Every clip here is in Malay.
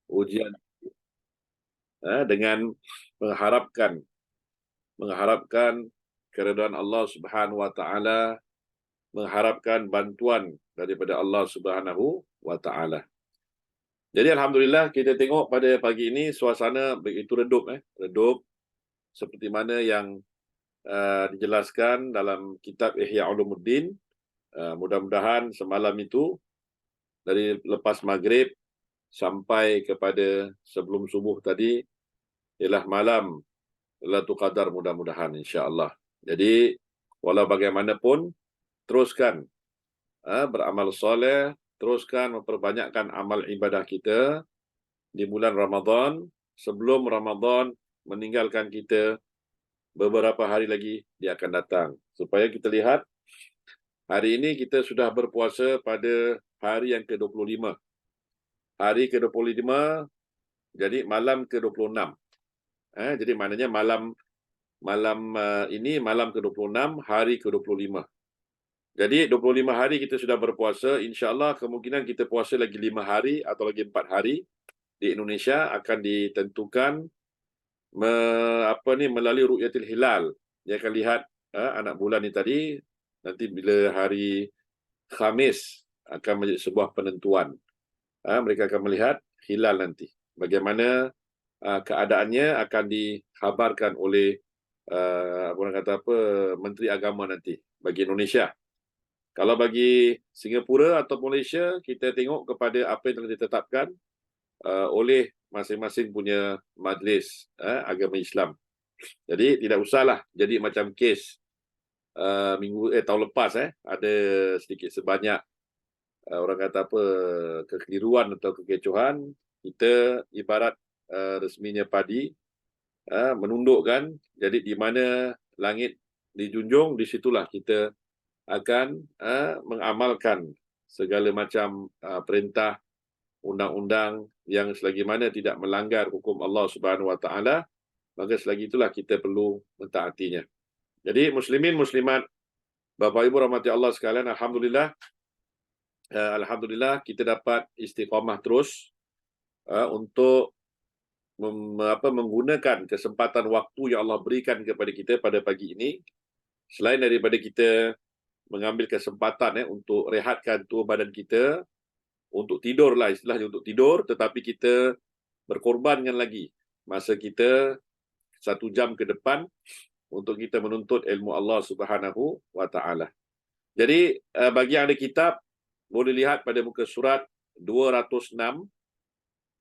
ujian dengan mengharapkan keridhaan Allah Subhanahu wa taala, mengharapkan bantuan daripada Allah Subhanahu wa taala. Jadi alhamdulillah kita tengok pada pagi ini suasana begitu redup redup seperti mana yang dijelaskan dalam kitab Ihya Ulumuddin. Mudah-mudahan semalam itu dari lepas maghrib sampai kepada sebelum subuh tadi ialah malam Lailatul Qadar, mudah-mudahan insya-Allah. Jadi walau bagaimanapun teruskan beramal soleh, teruskan memperbanyakkan amal ibadah kita di bulan Ramadan. Sebelum Ramadan meninggalkan kita, beberapa hari lagi dia akan datang. Supaya kita lihat, hari ini kita sudah berpuasa pada hari yang ke-25. Hari ke-25, jadi malam ke-26. Jadi maknanya malam ini malam ke-26, hari ke-25. Jadi 25 hari kita sudah berpuasa, insya-Allah kemungkinan kita puasa lagi 5 hari atau lagi 4 hari di Indonesia akan ditentukan melalui ru'yatil hilal. Dia akan lihat anak bulan ni tadi, nanti bila hari Khamis akan menjadi sebuah penentuan. Mereka akan melihat hilal nanti. Bagaimana keadaannya akan dikhabarkan oleh Menteri Agama nanti bagi Indonesia. Kalau bagi Singapura atau Malaysia, kita tengok kepada apa yang telah ditetapkan oleh masing-masing punya majlis agama Islam. Jadi tidak usahlah jadi macam kes tahun lepas ada sedikit sebanyak orang kata kekeliruan atau kekecohan. Kita ibarat resminya padi menundukkan. Jadi di mana langit dijunjung, di situlah kita akan mengamalkan segala macam perintah undang-undang yang selagi mana tidak melanggar hukum Allah Subhanahu wa taala, maka selagi itulah kita perlu mentaatinya. Jadi muslimin muslimat, Bapak Ibu rahmati Allah sekalian, alhamdulillah kita dapat istiqamah terus untuk menggunakan kesempatan waktu yang Allah berikan kepada kita pada pagi ini. Selain daripada kita mengambil kesempatan untuk rehatkan tubuh badan kita, untuk tidur lah istilahnya, untuk tidur, tetapi kita berkorbankan lagi masa kita 1 jam ke depan untuk kita menuntut ilmu Allah Subhanahu wa taala. Jadi bagi yang ada kitab, boleh lihat pada muka surat 206,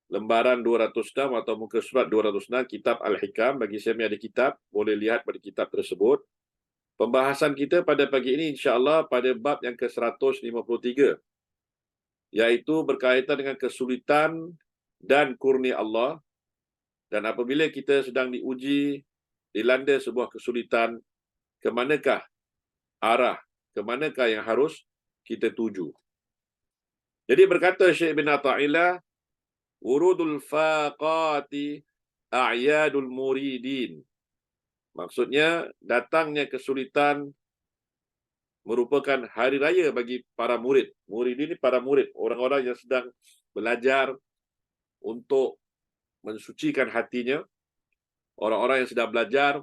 lembaran 206 atau muka surat 206, kitab Al-Hikam. Bagi saya yang ada kitab, boleh lihat pada kitab tersebut. Pembahasan kita pada pagi ini insya-Allah pada bab yang ke-153, iaitu berkaitan dengan kesulitan dan kurnia Allah. Dan apabila kita sedang diuji, dilanda sebuah kesulitan, ke manakah arah, ke manakah yang harus kita tuju. Jadi berkata Syekh bin Athaillah, urudul faqati a'yadul muridin. Maksudnya, datangnya kesulitan merupakan hari raya bagi para murid. Murid ini para murid, orang-orang yang sedang belajar untuk mensucikan hatinya, orang-orang yang sedang belajar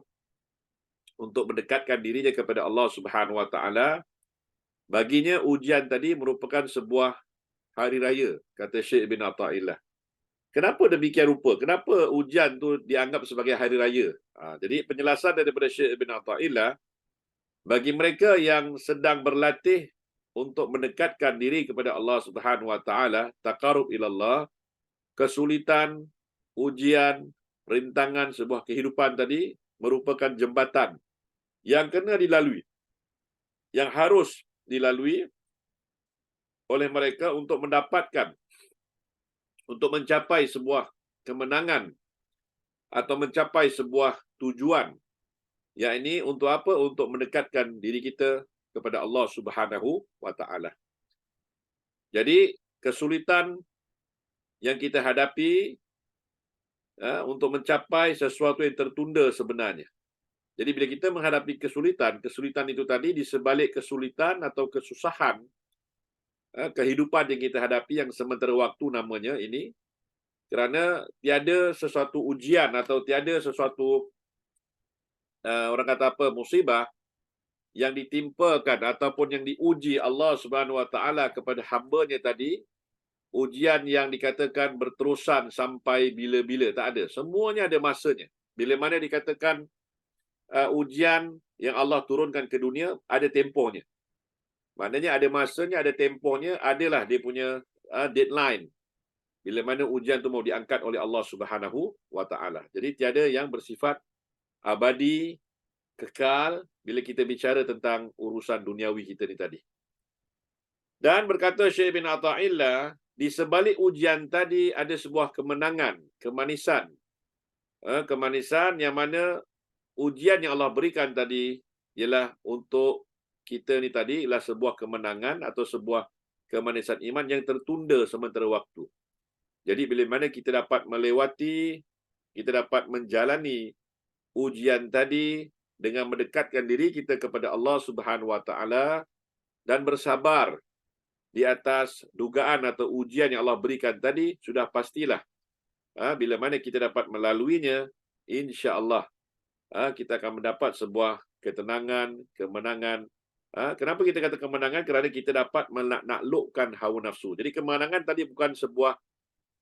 untuk mendekatkan dirinya kepada Allah Subhanahu wa taala. Baginya ujian tadi merupakan sebuah hari raya, kata Syekh bin Athaillah. Kenapa demikian rupa? Kenapa ujian tu dianggap sebagai hari raya? Jadi penjelasan daripada Syekh bin Athaillah, bagi mereka yang sedang berlatih untuk mendekatkan diri kepada Allah Subhanahu wa taala, taqarrub ila Allah, kesulitan, ujian, rintangan sebuah kehidupan tadi merupakan jembatan yang kena dilalui, yang harus dilalui oleh mereka untuk mendapatkan, untuk mencapai sebuah kemenangan atau mencapai sebuah tujuan. Yang ini untuk apa? Untuk mendekatkan diri kita kepada Allah Subhanahu wa taala. Jadi kesulitan yang kita hadapi untuk mencapai sesuatu yang tertunda sebenarnya. Jadi bila kita menghadapi kesulitan, kesulitan itu tadi di sebalik kesulitan atau kesusahan kehidupan yang kita hadapi yang sementara waktu namanya ini, Kerana tiada sesuatu ujian atau tiada sesuatu orang kata apa, musibah yang ditimpakan ataupun yang diuji Allah Subhanahu Wa Taala kepada hamba-Nya tadi, ujian yang dikatakan berterusan sampai bila-bila, tak ada. Semuanya ada masanya. Bila mana dikatakan ujian yang Allah turunkan ke dunia, ada tempohnya. Maknanya ada masanya, ada tempohnya, adalah dia punya deadline. Bila mana ujian tu mau diangkat oleh Allah Subhanahu Wa Taala. Jadi tiada yang bersifat abadi, kekal bila kita bicara tentang urusan duniawi kita ni tadi. Dan berkata Syekh bin Athaillah, di sebalik ujian tadi ada sebuah kemenangan, kemanisan. Kemanisan yang mana ujian yang Allah berikan tadi ialah untuk kita ni tadi ialah sebuah kemenangan atau sebuah kemanisan iman yang tertunda sementara waktu. Jadi bila mana kita dapat melewati, kita dapat menjalani ujian tadi dengan mendekatkan diri kita kepada Allah Subhanahu Wa Taala dan bersabar di atas dugaan atau ujian yang Allah berikan tadi, sudah pastilah bila mana kita dapat melaluinya, insya-Allah kita akan mendapat sebuah ketenangan, kemenangan. Kenapa kita kata kemenangan? Kerana kita dapat menaklukkan hawa nafsu. Jadi kemenangan tadi bukan sebuah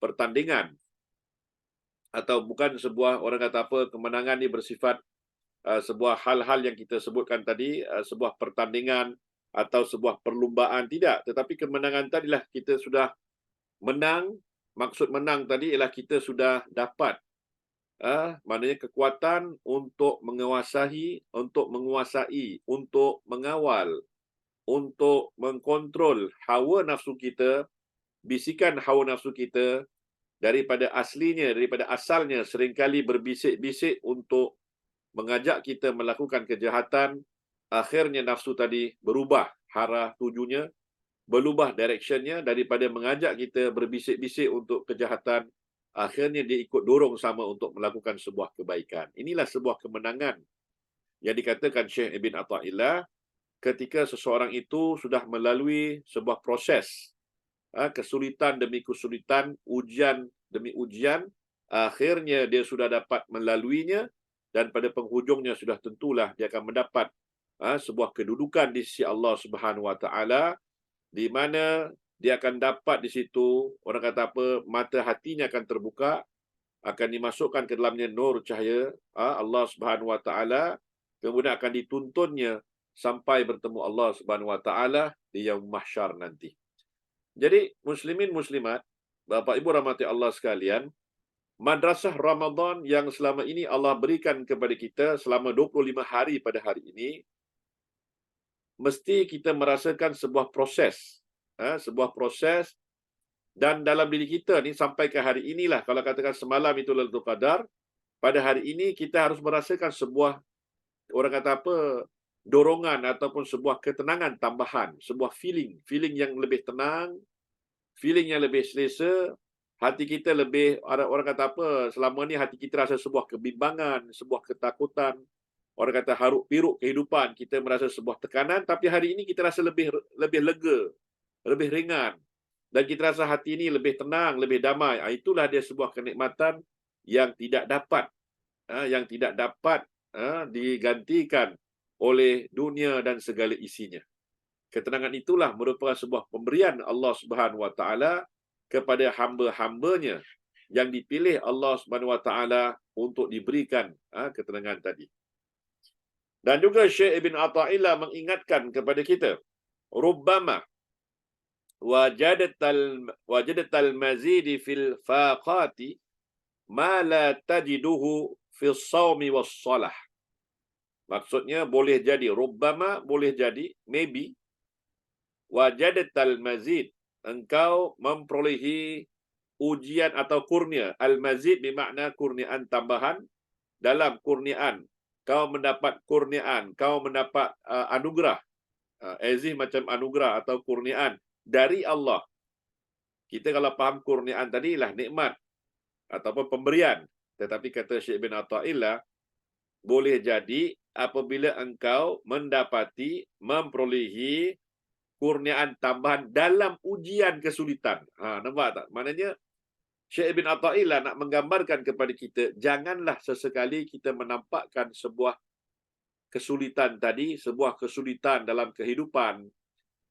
pertandingan atau bukan sebuah, orang kata apa, kemenangan ni bersifat sebuah hal-hal yang kita sebutkan tadi, sebuah pertandingan atau sebuah perlumbaan, tidak. Tetapi kemenangan tadilah kita sudah menang. Maksud menang tadi ialah kita sudah dapat maknanya kekuatan untuk menguasai, untuk mengawal, untuk mengkontrol hawa nafsu kita, bisikan hawa nafsu kita daripada aslinya, daripada asalnya seringkali berbisik-bisik untuk mengajak kita melakukan kejahatan. Akhirnya nafsu tadi berubah arah tujunya, berubah directionnya daripada mengajak kita berbisik-bisik untuk kejahatan. Akhirnya dia ikut dorong sama untuk melakukan sebuah kebaikan. Inilah sebuah kemenangan yang dikatakan Syekh Ibn Athaillah ketika seseorang itu sudah melalui sebuah proses, kesulitan demi kesulitan, ujian demi ujian, akhirnya dia sudah dapat melaluinya dan pada penghujungnya sudah tentulah dia akan mendapat sebuah kedudukan di sisi Allah Subhanahu Wa Taala, di mana dia akan dapat di situ, orang kata apa, mata hatinya akan terbuka, akan dimasukkan ke dalamnya nur cahaya Allah Subhanahu Wa Taala, kemudian akan dituntunnya sampai bertemu Allah Subhanahu Wa Taala di yaum mahsyar nanti. Jadi muslimin muslimat, Bapak Ibu rahmati Allah sekalian, madrasah Ramadan yang selama ini Allah berikan kepada kita selama 25 hari pada hari ini, mesti kita merasakan sebuah proses. Sebuah proses, dan dalam diri kita ni sampai ke hari inilah, kalau katakan semalam itu Lailatul Qadar, pada hari ini kita harus merasakan sebuah, orang kata apa, dorongan ataupun sebuah ketenangan tambahan, sebuah feeling yang lebih tenang, feeling yang lebih selesa. Hati kita lebih, orang kata apa, selama ni hati kita rasa sebuah kebimbangan, sebuah ketakutan, orang kata haruk piruk kehidupan, kita merasa sebuah tekanan, tapi hari ini kita rasa lebih lega, lebih ringan, dan kita rasa hati ini lebih tenang, lebih damai. Itulah dia sebuah kenikmatan yang tidak dapat digantikan oleh dunia dan segala isinya. Ketenangan itulah merupakan sebuah pemberian Allah Subhanahu Wa Taala kepada hamba-hambanya yang dipilih Allah Subhanahu Wa Taala untuk diberikan ketenangan tadi. Dan juga Syekh Ibn Athaillah mengingatkan kepada kita, rubbama wajadatal mazidi fil faqati ma la tajiduhu fil sawmi was salah. Maksudnya boleh jadi, rubbama boleh jadi, maybe, wajadatal mazid, engkau memperolehi ujian atau kurnia. Al-mazid bermakna kurniaan tambahan. Dalam kurniaan, kau mendapat kurniaan, kau mendapat anugerah. Azih macam anugerah atau kurniaan dari Allah. Kita kalau faham kurniaan tadi lah nikmat ataupun pemberian. Tetapi kata Syekh bin Athaillah, boleh jadi apabila engkau mendapati, memperolehi kurniaan tambahan dalam ujian kesulitan. Nampak tak? Maknanya Syekh Ibn Athaillah nak menggambarkan kepada kita, janganlah sesekali kita menampakkan sebuah kesulitan tadi, sebuah kesulitan dalam kehidupan,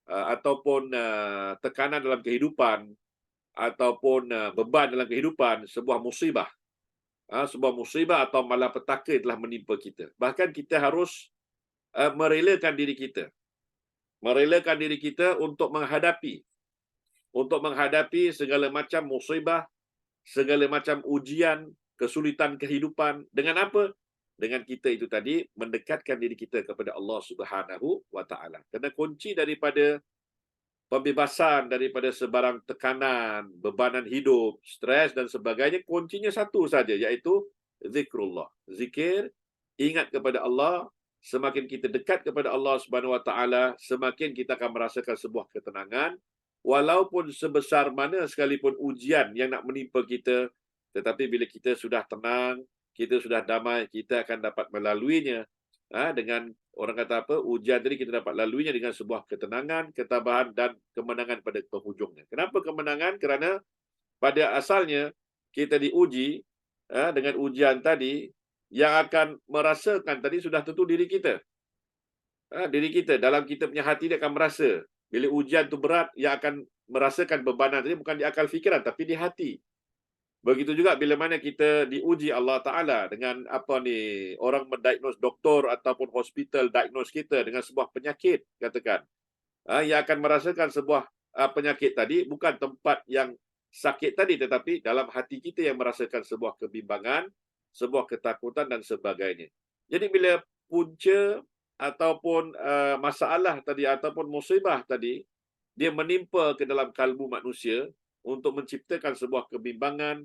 ataupun tekanan dalam kehidupan, ataupun beban dalam kehidupan, sebuah musibah. Sebuah musibah atau malapetaka telah menimpa kita. Bahkan kita harus merelakan diri kita. Merelakan diri kita untuk menghadapi segala macam musibah, segala macam ujian, kesulitan kehidupan. Dengan apa? Dengan kita itu tadi mendekatkan diri kita kepada Allah Subhanahu wa taala. Kerana kunci daripada pembebasan daripada sebarang tekanan, bebanan hidup, stres dan sebagainya, kuncinya satu saja, iaitu zikrullah. Zikir, ingat kepada Allah. Semakin kita dekat kepada Allah Subhanahu wa taala, semakin kita akan merasakan sebuah ketenangan, walaupun sebesar mana sekalipun ujian yang nak menimpa kita, tetapi bila kita sudah tenang, kita sudah damai, kita akan dapat melaluinya dengan, orang kata apa, ujian tadi kita dapat laluinya dengan sebuah ketenangan, ketabahan dan kemenangan pada penghujungnya. Kenapa kemenangan? Kerana pada asalnya kita diuji dengan ujian tadi, yang akan merasakan tadi sudah tentu diri kita. Diri kita, dalam kita punya hati dia akan merasa. Bila ujian tu berat, yang akan merasakan bebanan tadi bukan di akal fikiran, tapi di hati. Begitu juga bila mana kita diuji Allah Ta'ala dengan orang mendiagnose, doktor ataupun hospital diagnose kita dengan sebuah penyakit, katakan. Yang akan merasakan sebuah penyakit tadi, bukan tempat yang sakit tadi, tetapi dalam hati kita yang merasakan sebuah kebimbangan, sebuah ketakutan dan sebagainya. Jadi bila punca ataupun masalah tadi, ataupun musibah tadi, dia menimpa ke dalam kalbu manusia untuk menciptakan sebuah kebimbangan,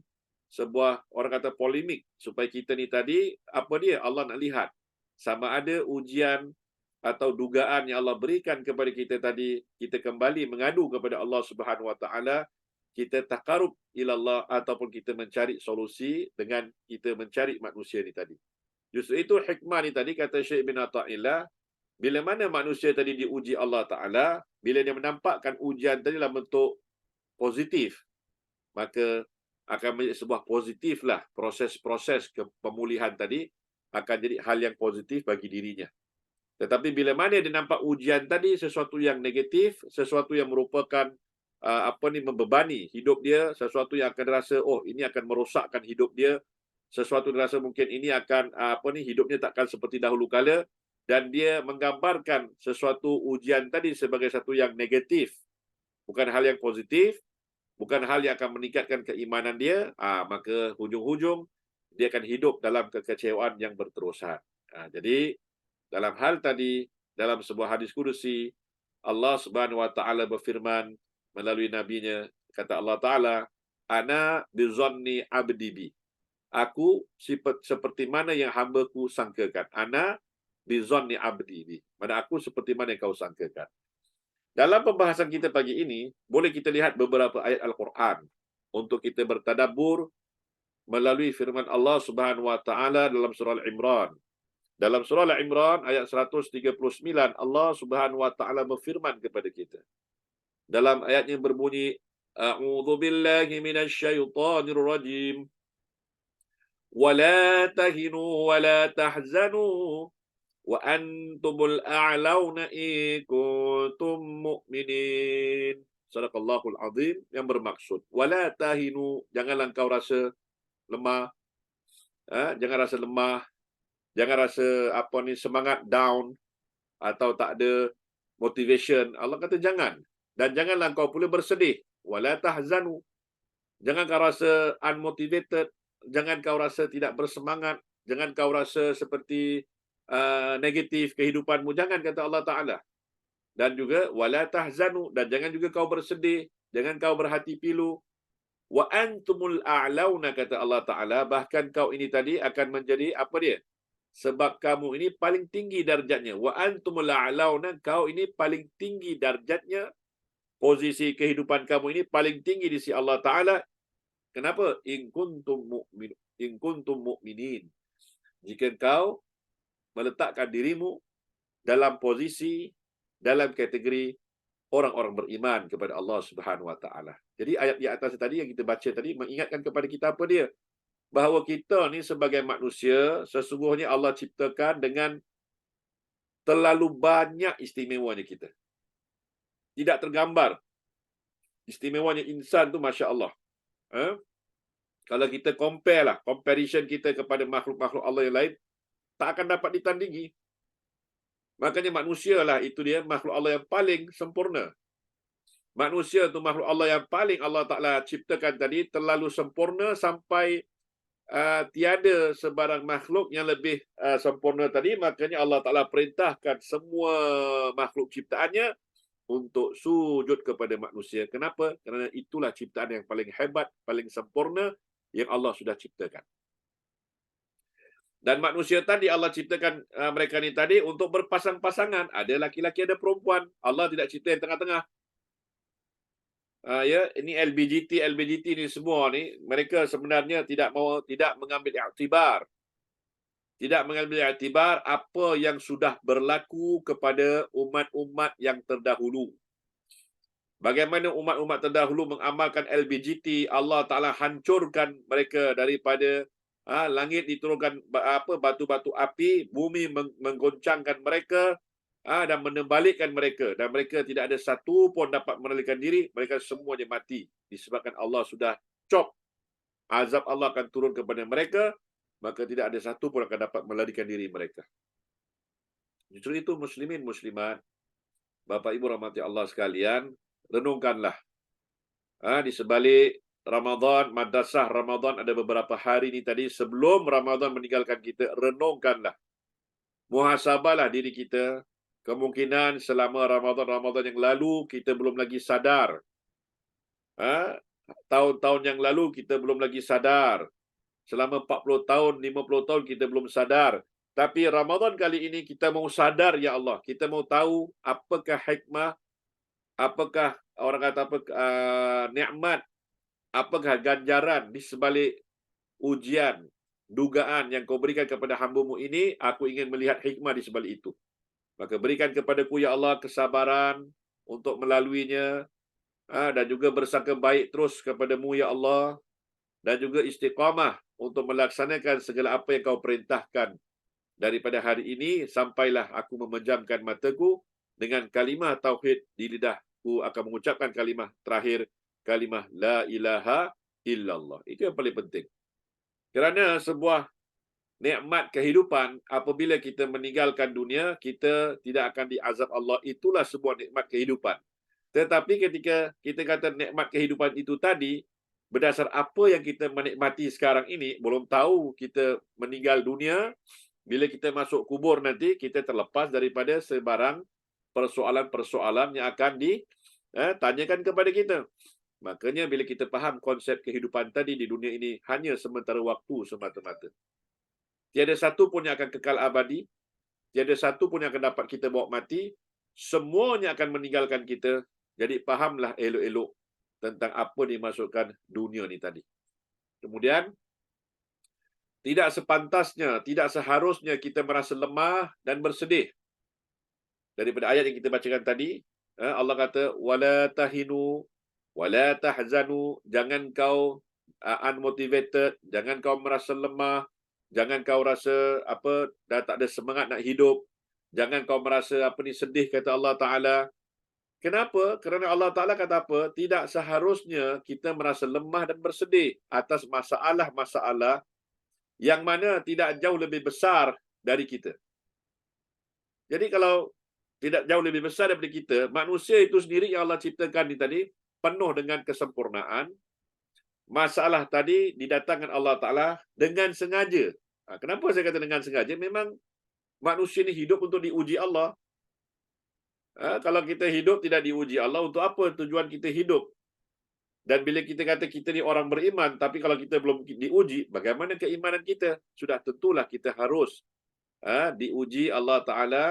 sebuah, orang kata, polemik, supaya kita ni tadi, Allah nak lihat sama ada ujian atau dugaan yang Allah berikan kepada kita tadi, kita kembali mengadu kepada Allah Subhanahu wa taala, kita takarub ilallah, ataupun kita mencari solusi dengan kita mencari manusia ni tadi. Justru itu hikmah ni tadi, kata Syekh Ibn Athaillah, bila mana manusia tadi diuji Allah Ta'ala, bila dia menampakkan ujian tadi dalam bentuk positif, maka akan menjadi sebuah positif lah. Proses-proses pemulihan tadi akan jadi hal yang positif bagi dirinya. Tetapi bila mana dia nampak ujian tadi sesuatu yang negatif, sesuatu yang merupakan membebani hidup dia, sesuatu yang akan rasa, ini akan merosakkan hidup dia, sesuatu yang rasa mungkin ini akan hidupnya takkan seperti dahulu kala, dan dia menggambarkan sesuatu ujian tadi sebagai satu yang negatif, bukan hal yang positif, bukan hal yang akan meningkatkan keimanan dia, maka hujung-hujung dia akan hidup dalam kekecewaan yang berterusan. Jadi dalam hal tadi, dalam sebuah hadis kudusi, Allah Subhanahu wa taala berfirman melalui nabinya, kata Allah Taala, ana bizanni abdi bi. Aku seperti mana yang hamba-Ku sangkakan. Ana bizanni abdi bi. Mana aku seperti mana yang kau sangkakan. Dalam pembahasan kita pagi ini, boleh kita lihat beberapa ayat Al-Quran untuk kita bertadabbur melalui firman Allah Subhanahu wa taala dalam surah Al-Imran. Dalam surah Al-Imran ayat 139, Allah Subhanahu wa taala berfirman kepada kita. Dalam ayat yang berbunyi, A'udzu billahi minasyaitonir rajim. Wa la tahinu wa la tahzanu wa antumul a'launa in kuntum mu'minin. Sadaqallahul azim, yang bermaksud, wala tahinu, janganlah engkau rasa lemah, jangan rasa lemah, jangan rasa semangat down atau tak ada motivation. Allah kata jangan. Dan janganlah engkau pula bersedih. Wala tahzanu, jangan kau rasa unmotivated, jangan kau rasa tidak bersemangat, jangan kau rasa seperti negatif kehidupanmu, jangan, kata Allah Ta'ala. Dan juga wala tahzanu, dan jangan juga kau bersedih, jangan kau berhati pilu. Wa antumul a'launa, kata Allah Ta'ala, bahkan kau ini tadi akan menjadi sebab kamu ini paling tinggi darjatnya. Wa antumul a'launa, kau ini paling tinggi darjatnya, posisi kehidupan kamu ini paling tinggi di sisi Allah Ta'ala. Kenapa? In kuntum mu'minin. Jika kau meletakkan dirimu dalam posisi, dalam kategori orang-orang beriman kepada Allah Subhanahu Wa Taala. Jadi ayat di atas tadi yang kita baca tadi mengingatkan kepada kita apa dia? Bahawa kita ni sebagai manusia, sesungguhnya Allah ciptakan dengan terlalu banyak istimewanya kita. Tidak tergambar istimewanya insan tu, Masya Allah. Kalau kita compare lah, comparison kita kepada makhluk-makhluk Allah yang lain, tak akan dapat ditandingi. Makanya manusia lah itu dia makhluk Allah yang paling sempurna. Manusia tu makhluk Allah yang paling Allah Ta'ala ciptakan tadi, terlalu sempurna sampai tiada sebarang makhluk yang lebih sempurna tadi. Makanya Allah Ta'ala perintahkan semua makhluk ciptaannya untuk sujud kepada manusia. Kenapa? Kerana itulah ciptaan yang paling hebat, paling sempurna yang Allah sudah ciptakan. Dan manusia tadi Allah ciptakan mereka ni tadi untuk berpasang-pasangan. Ada laki-laki, ada perempuan. Allah tidak cipta yang tengah-tengah. Ya, ini LBGT ni semua ni, mereka sebenarnya tidak mengambil iktibar. Tidak mengambil iktibar apa yang sudah berlaku kepada umat-umat yang terdahulu. Bagaimana umat-umat terdahulu mengamalkan LBGT, Allah Ta'ala hancurkan mereka daripada langit diturunkan batu-batu api, bumi menggoncangkan mereka dan menembalikkan mereka. Dan mereka tidak ada satu pun dapat mengendalikan diri. Mereka semuanya mati. Disebabkan Allah sudah cop. Azab Allah akan turun kepada mereka. Maka tidak ada satu pun akan dapat melarikan diri mereka. Justru itu muslimin, muslimat, Bapak Ibu rahmati Allah sekalian, renungkanlah. Di sebalik Ramadan, madrasah Ramadan ada beberapa hari ni tadi, sebelum Ramadan meninggalkan kita, renungkanlah. Muhasabahlah diri kita. Kemungkinan selama Ramadan yang lalu kita belum lagi sadar. Tahun-tahun yang lalu kita belum lagi sadar. Selama 40 tahun, 50 tahun kita belum sadar. Tapi Ramadan kali ini kita mau sadar, ya Allah. Kita mau tahu apakah hikmah, apakah orang kata apa, nikmat, apakah ganjaran di sebalik ujian, dugaan yang kau berikan kepada hamba-Mu ini. Aku ingin melihat hikmah di sebalik itu. Maka berikan kepadaku, ya Allah, kesabaran untuk melaluinya, dan juga bersangka baik terus kepadamu, ya Allah, dan juga istiqamah untuk melaksanakan segala apa yang kau perintahkan daripada hari ini, sampailah aku memejamkan mataku dengan kalimah tauhid di lidahku, akan mengucapkan kalimah terakhir, kalimah la ilaha illallah. Itu yang paling penting. Kerana sebuah nikmat kehidupan, apabila kita meninggalkan dunia, kita tidak akan diazab Allah. Itulah sebuah nikmat kehidupan. Tetapi ketika kita kata nikmat kehidupan itu tadi, berdasar apa yang kita menikmati sekarang ini, belum tahu kita meninggal dunia, bila kita masuk kubur nanti, kita terlepas daripada sebarang persoalan-persoalan yang akan ditanyakan kepada kita. Makanya bila kita faham konsep kehidupan tadi di dunia ini hanya sementara waktu semata-mata. Tiada satu pun yang akan kekal abadi. Tiada satu pun yang akan dapat kita bawa mati. Semuanya akan meninggalkan kita. Jadi fahamlah elok-elok tentang apa dimasukkan dunia ni tadi. Kemudian, tidak sepantasnya, tidak seharusnya kita merasa lemah dan bersedih. Daripada ayat yang kita bacakan tadi, Allah kata, wala tahinu, wala tahzanu, jangan kau unmotivated, jangan kau merasa lemah, jangan kau rasa dah tak ada semangat nak hidup, jangan kau merasa sedih, kata Allah Ta'ala. Kenapa? Kerana Allah Ta'ala kata apa? Tidak seharusnya kita merasa lemah dan bersedih atas masalah-masalah yang mana tidak jauh lebih besar dari kita. Jadi kalau tidak jauh lebih besar daripada kita, manusia itu sendiri yang Allah ciptakan ni tadi, penuh dengan kesempurnaan. Masalah tadi didatangkan Allah Ta'ala dengan sengaja. Kenapa saya kata dengan sengaja? Memang manusia ni hidup untuk diuji Allah. Kalau kita hidup tidak diuji Allah, untuk apa tujuan kita hidup? Dan bila kita kata kita ni orang beriman, tapi kalau kita belum diuji, bagaimana keimanan kita? Sudah tentulah kita harus diuji Allah Ta'ala.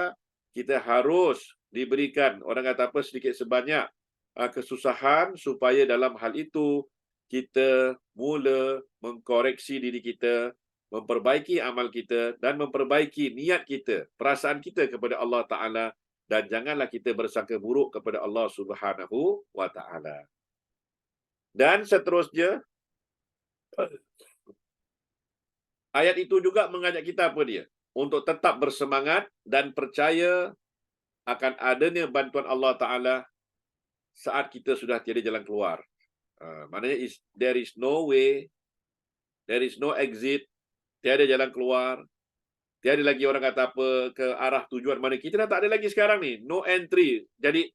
Kita harus diberikan, orang kata apa, sedikit sebanyak kesusahan, supaya dalam hal itu kita mula mengkoreksi diri kita, memperbaiki amal kita, dan memperbaiki niat kita, perasaan kita kepada Allah Ta'ala, dan janganlah kita bersangka buruk kepada Allah Subhanahu wa taala. Dan seterusnya, ayat itu juga mengajak kita apa dia? Untuk tetap bersemangat dan percaya akan adanya bantuan Allah Ta'ala saat kita sudah tiada jalan keluar. Maknanya there is no way, there is no exit, tiada jalan keluar, tiada lagi orang kata apa ke arah tujuan mana. Kita dah tak ada lagi sekarang ni. No entry. Jadi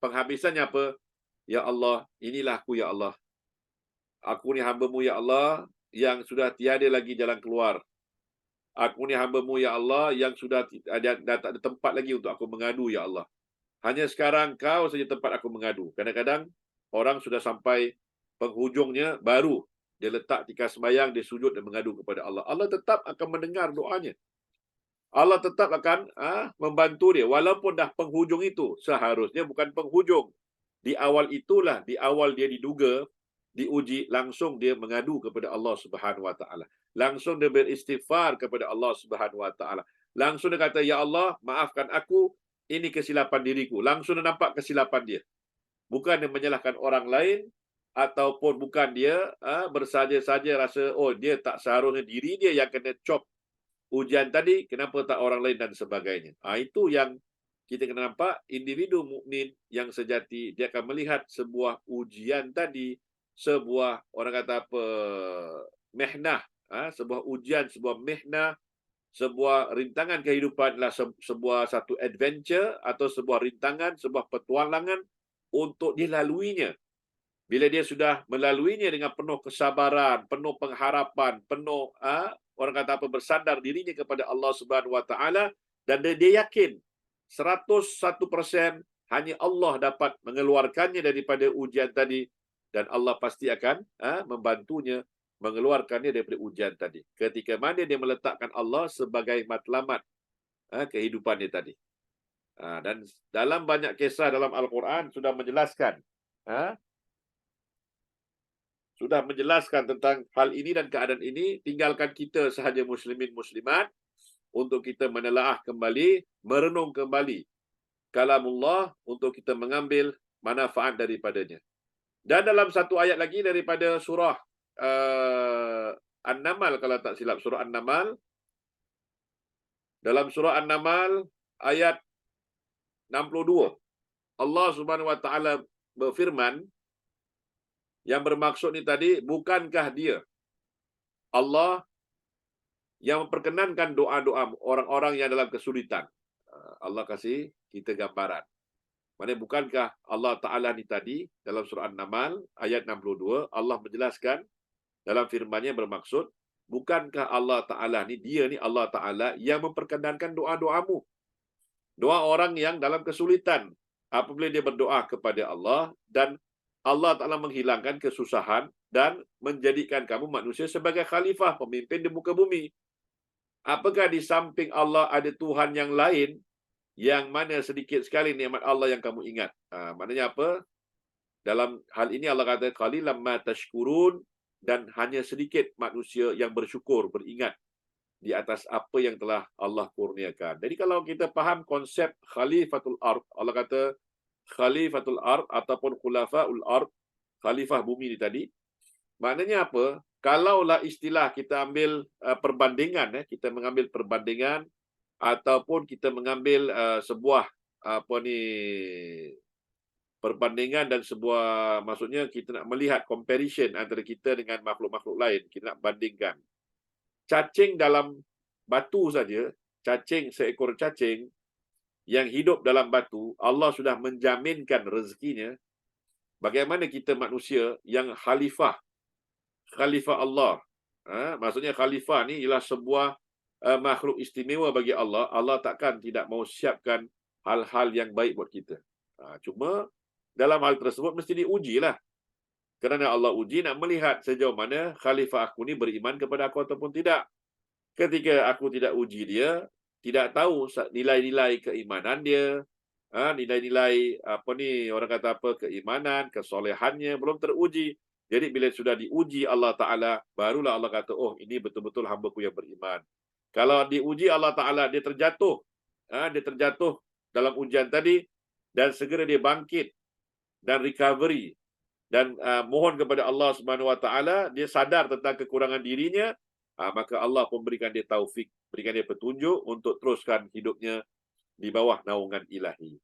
penghabisannya apa? Ya Allah, inilah aku ya Allah. Aku ni hamba-Mu ya Allah yang sudah tiada lagi jalan keluar. Aku ni hamba-Mu ya Allah yang sudah dah tak ada tempat lagi untuk aku mengadu ya Allah. Hanya sekarang Kau saja tempat aku mengadu. Kadang-kadang orang sudah sampai penghujungnya baru dia letak tikar sembahyang, dia sujud dan mengadu kepada Allah. Allah tetap akan mendengar doanya. Allah tetap akan membantu dia. Walaupun dah penghujung itu, seharusnya bukan penghujung. Di awal itulah, di awal dia diduga, diuji, langsung dia mengadu kepada Allah Subhanahu Wa Taala. Langsung dia beristighfar kepada Allah Subhanahu Wa Taala. Langsung dia kata, Ya Allah, maafkan aku, ini kesilapan diriku. Langsung dia nampak kesilapan dia. Bukan dia menyalahkan orang lain, ataupun bukan dia bersaja-saja rasa, oh dia tak seharusnya diri dia yang kena cop ujian tadi, kenapa tak orang lain dan sebagainya. Itu yang kita kena nampak, individu mukmin yang sejati, dia akan melihat sebuah ujian tadi, sebuah, orang kata apa, mihnah, sebuah ujian, sebuah mihnah, sebuah rintangan kehidupan adalah sebuah satu adventure atau sebuah rintangan, sebuah petualangan untuk dilaluinya. Bila dia sudah melaluinya dengan penuh kesabaran, penuh pengharapan, penuh orang kata apa, bersandar dirinya kepada Allah Subhanahu Wa Taala, dan dia yakin 101% hanya Allah dapat mengeluarkannya daripada ujian tadi, dan Allah pasti akan membantunya mengeluarkannya daripada ujian tadi. Ketika mana dia meletakkan Allah sebagai matlamat kehidupan dia tadi. Dan dalam banyak kisah dalam Al-Quran sudah menjelaskan tentang hal ini dan keadaan ini. Tinggalkan kita sahaja muslimin muslimat untuk kita menelaah kembali, merenung kembali kalamullah untuk kita mengambil manfaat daripadanya. Dan dalam satu ayat lagi daripada surah An-Naml, kalau tak silap, surah An-Naml. Dalam surah An-Naml ayat 62, Allah Subhanahu Wa Taala berfirman, yang bermaksud ni tadi, bukankah dia Allah yang memperkenankan doa-doa orang-orang yang dalam kesulitan. Allah kasih kita gambaran. Maksudnya, bukankah Allah Ta'ala ni tadi, dalam surah An-Naml, ayat 62, Allah menjelaskan dalam firman-Nya bermaksud, bukankah Allah Ta'ala ni, dia ni Allah Ta'ala yang memperkenankan doa-doamu. Doa orang yang dalam kesulitan. Apabila dia berdoa kepada Allah, dan Allah Ta'ala menghilangkan kesusahan dan menjadikan kamu manusia sebagai khalifah, pemimpin di muka bumi. Apakah di samping Allah ada Tuhan yang lain yang mana sedikit sekali nikmat Allah yang kamu ingat? Maknanya apa? Dalam hal ini Allah kata, qalilan ma tashkurun, dan hanya sedikit manusia yang bersyukur, beringat di atas apa yang telah Allah kurniakan. Jadi kalau kita faham konsep khalifatul ard, Allah kata khalifatul ard ataupun khulafaul ard, khalifah bumi ni tadi, maknanya apa? Kalaulah istilah kita ambil perbandingan, kita mengambil perbandingan ataupun kita mengambil sebuah perbandingan dan sebuah, maksudnya kita nak melihat comparison antara kita dengan makhluk-makhluk lain, kita nak bandingkan. Cacing dalam batu saja, seekor cacing yang hidup dalam batu, Allah sudah menjaminkan rezekinya. Bagaimana kita manusia yang khalifah Allah. Maksudnya khalifah ni ialah sebuah makhluk istimewa bagi Allah. Allah takkan tidak mau siapkan hal-hal yang baik buat kita. Cuma dalam hal tersebut mesti diujilah. Kerana Allah uji nak melihat sejauh mana khalifah aku ni beriman kepada aku ataupun tidak. Ketika aku tidak uji dia, tidak tahu nilai-nilai keimanan dia, nilai-nilai orang kata apa, keimanan, kesolehannya belum teruji. Jadi bila sudah diuji Allah Ta'ala, barulah Allah kata, oh ini betul-betul hamba-Ku yang beriman. Kalau diuji Allah Ta'ala, dia terjatuh dalam ujian tadi dan segera dia bangkit dan recovery dan mohon kepada Allah Subhanahu Wa Taala, dia sadar tentang kekurangan dirinya, maka Allah pun berikan dia taufik, berikan dia petunjuk untuk teruskan hidupnya di bawah naungan ilahi.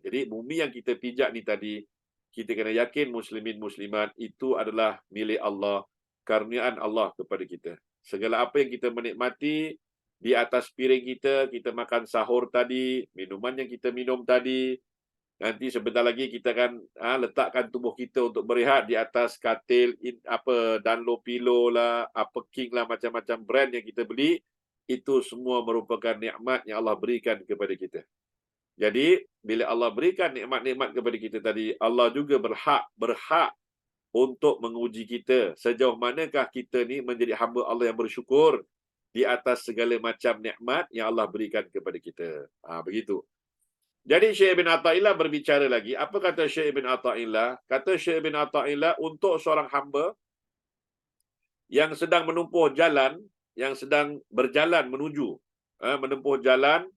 Jadi bumi yang kita pijak ni tadi, kita kena yakin muslimin muslimat itu adalah milik Allah, karuniaan Allah kepada kita. Segala apa yang kita menikmati di atas piring kita, kita makan sahur tadi, minuman yang kita minum tadi, nanti sebentar lagi kita akan letakkan tubuh kita untuk berehat di atas katil, Dunlop pillow lah, King lah, macam-macam brand yang kita beli. Itu semua merupakan nikmat yang Allah berikan kepada kita. Jadi, bila Allah berikan nikmat-nikmat kepada kita tadi, Allah juga berhak untuk menguji kita. Sejauh manakah kita ni menjadi hamba Allah yang bersyukur di atas segala macam nikmat yang Allah berikan kepada kita. Begitu. Jadi Syekh Ibn Atha'illah berbicara lagi. Apa kata Syekh Ibn Atha'illah? Kata Syekh Ibn Atha'illah, untuk seorang hamba yang sedang menempuh jalan, yang sedang berjalan menempuh jalan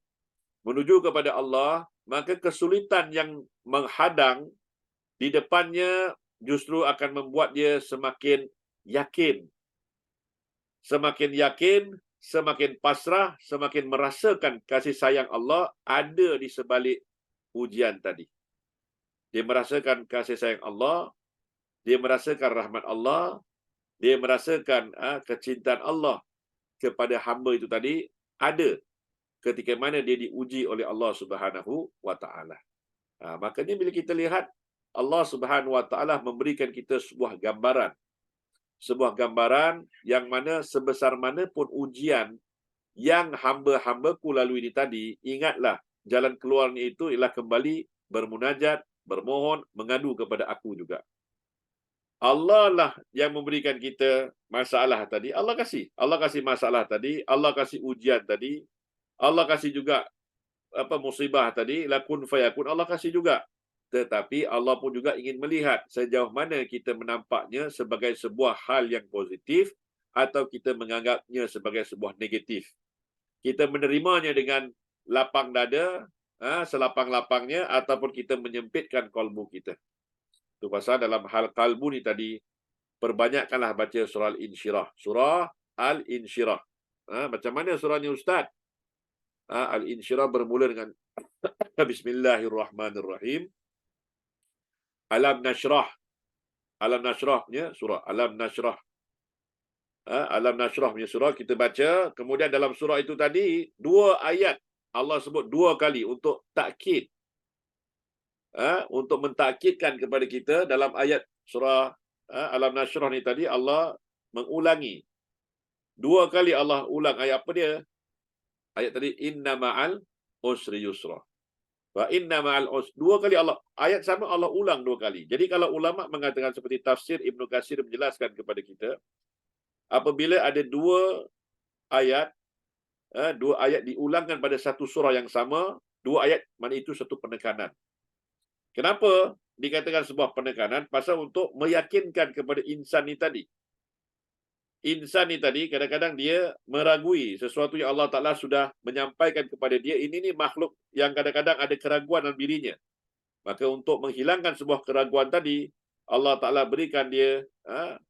menuju kepada Allah, maka kesulitan yang menghadang di depannya justru akan membuat dia semakin yakin. Semakin yakin, semakin pasrah, semakin merasakan kasih sayang Allah ada di sebalik ujian tadi. Dia merasakan kasih sayang Allah, dia merasakan rahmat Allah, dia merasakan kecintaan Allah kepada hamba itu tadi ada ketika mana dia diuji oleh Allah Subhanahu Wa Taala. Makanya bila kita lihat Allah Subhanahu Wa Taala memberikan kita sebuah gambaran yang mana sebesar mana pun ujian yang hamba-hambaku lalui ini tadi, ingatlah jalan keluarnya itu ialah kembali bermunajat, bermohon, mengadu kepada aku juga. Allah lah yang memberikan kita masalah tadi. Allah kasih masalah tadi, Allah kasih ujian tadi, Allah kasih juga musibah tadi, lakun fayakun, Allah kasih juga. Tetapi Allah pun juga ingin melihat sejauh mana kita menampaknya sebagai sebuah hal yang positif atau kita menganggapnya sebagai sebuah negatif. Kita menerimanya dengan lapang dada, selapang-lapangnya, ataupun kita menyempitkan kalbu kita. Itu pasal dalam hal kalbu ni tadi, perbanyakkanlah baca surah Al-Insyirah. Surah Al-Insyirah. Macam mana surah ni Ustaz? Al-Insyirah bermula dengan Bismillahirrahmanirrahim. Alam Nashrah. Alam Nashrah punya surah. Alam Nashrah. Alam Nashrah punya surah kita baca. Kemudian dalam surah itu tadi, 2 ayat. Allah sebut 2 kali untuk takkid. Untuk mentakkidkan kepada kita dalam ayat surah Alam Nashrah ni tadi, Allah mengulangi. 2 kali Allah ulang ayat apa dia? Ayat tadi, Inna ma'al usri yusra. Wa inna ma'al usri. 2 kali Allah. Ayat sama Allah ulang 2 kali. Jadi kalau ulama mengatakan seperti tafsir Ibnu Katsir menjelaskan kepada kita, apabila ada 2 ayat, 2 ayat diulangkan pada satu surah yang sama, 2 ayat mana itu satu penekanan. Kenapa dikatakan sebuah penekanan? Pasal untuk meyakinkan kepada insan ni tadi. Insan ni tadi kadang-kadang dia meragui sesuatu yang Allah Ta'ala sudah menyampaikan kepada dia. Ini ni makhluk yang kadang-kadang ada keraguan dalam dirinya. Maka untuk menghilangkan sebuah keraguan tadi, Allah Ta'ala berikan dia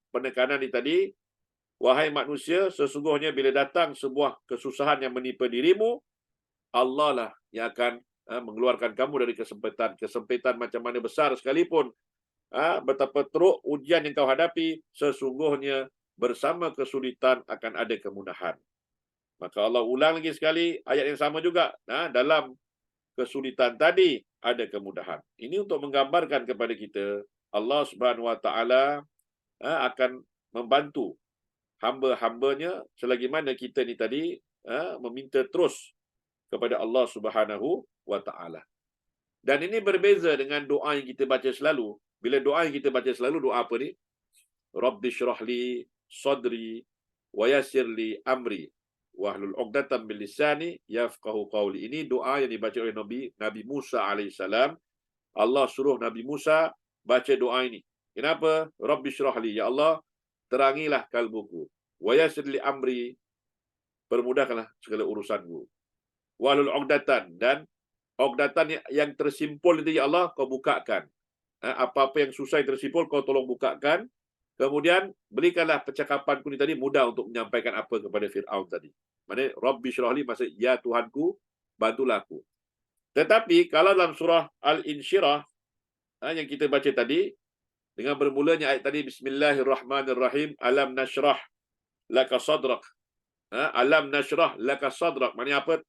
penekanan ni tadi. Wahai manusia, sesungguhnya bila datang sebuah kesusahan yang menimpa dirimu, Allah lah yang akan mengeluarkan kamu dari kesempitan macam mana besar sekalipun. Betapa teruk ujian yang kau hadapi, sesungguhnya bersama kesulitan akan ada kemudahan. Maka Allah ulang lagi sekali ayat yang sama juga. Dalam kesulitan tadi ada kemudahan. Ini untuk menggambarkan kepada kita Allah Subhanahu Wa Taala akan membantu hamba-hambanya selagi mana kita ni tadi meminta terus kepada Allah Subhanahu Wa Taala. Dan ini berbeza dengan doa yang kita baca selalu. Bila doa yang kita baca selalu, doa apa ni? Rabbi syrah li sadri wa yassir li amri wahlul 'uqdatam min lisani yafqahu qawli. Ini doa yang dibaca oleh Nabi Musa alaihissalam. Allah suruh Nabi Musa baca doa ini. Kenapa? Rabbi syrah li, ya Allah, terangilah kalbuku. Wa yassir li amri, permudahkanlah segala urusanku. Wahlul 'uqdatan, dan Uqdatan yang tersimpul itu ya Allah kau bukakan. Apa-apa yang susah yang tersimpul kau tolong bukakan. Kemudian berikanlah percakapanku ni tadi mudah untuk menyampaikan apa kepada Fir'aun tadi. Maksudnya Rabbi syrah li, maksud ya Tuhanku bantulah aku. Tetapi kalau dalam surah Al-Insyirah yang kita baca tadi dengan bermulanya ayat tadi Bismillahirrahmanirrahim, alam nashrah laka sadrak. Alam nashrah laka sadrak. Maksudnya apa?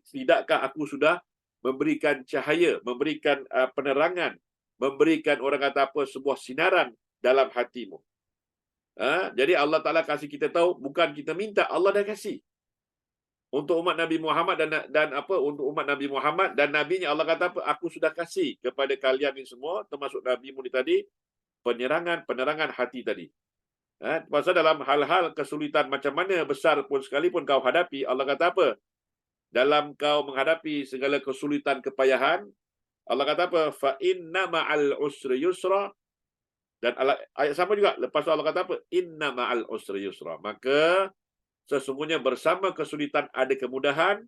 Tidakkah aku sudah memberikan cahaya, memberikan penerangan, memberikan orang kata apa, sebuah sinaran dalam hatimu. Jadi Allah Ta'ala kasih kita tahu, bukan kita minta, Allah dah kasih. Untuk umat Nabi Muhammad untuk umat Nabi Muhammad dan nabinya, Allah kata apa? Aku sudah kasih kepada kalian ini semua, termasuk Nabi Muni tadi, penerangan hati tadi. Pasal dalam hal-hal kesulitan macam mana besar pun sekalipun kau hadapi, Allah kata apa? Dalam kau menghadapi segala kesulitan kepayahan, Allah kata apa? Fa inna ma'al usri yusra. Dan ayat sama juga, lepas tu Allah kata apa? Inna ma'al usri yusra. Maka sesungguhnya bersama kesulitan ada kemudahan.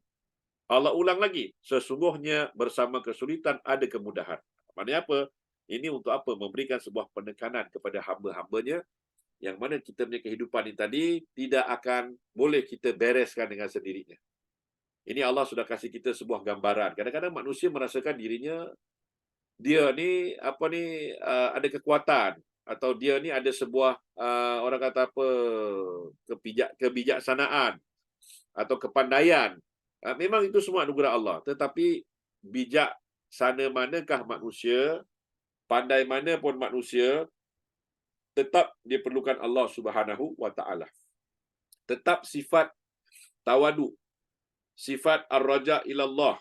Allah ulang lagi, sesungguhnya bersama kesulitan ada kemudahan. Maksudnya apa? Ini untuk apa? Memberikan sebuah penekanan kepada hamba-hambanya, yang mana kita punya kehidupan ini tadi tidak akan boleh kita bereskan dengan sendirinya. Ini Allah sudah kasih kita sebuah gambaran. Kadang-kadang manusia merasakan dirinya, dia ni ada kekuatan, atau dia ni ada sebuah orang kata apa, kebijaksanaan atau kepandaian. Memang itu semua anugerah Allah, tetapi bijaksana manakah manusia, pandai mana pun manusia, tetap diperlukan Allah Subhanahu wa taala. Tetap sifat tawadu, sifat ar-raja ilallah,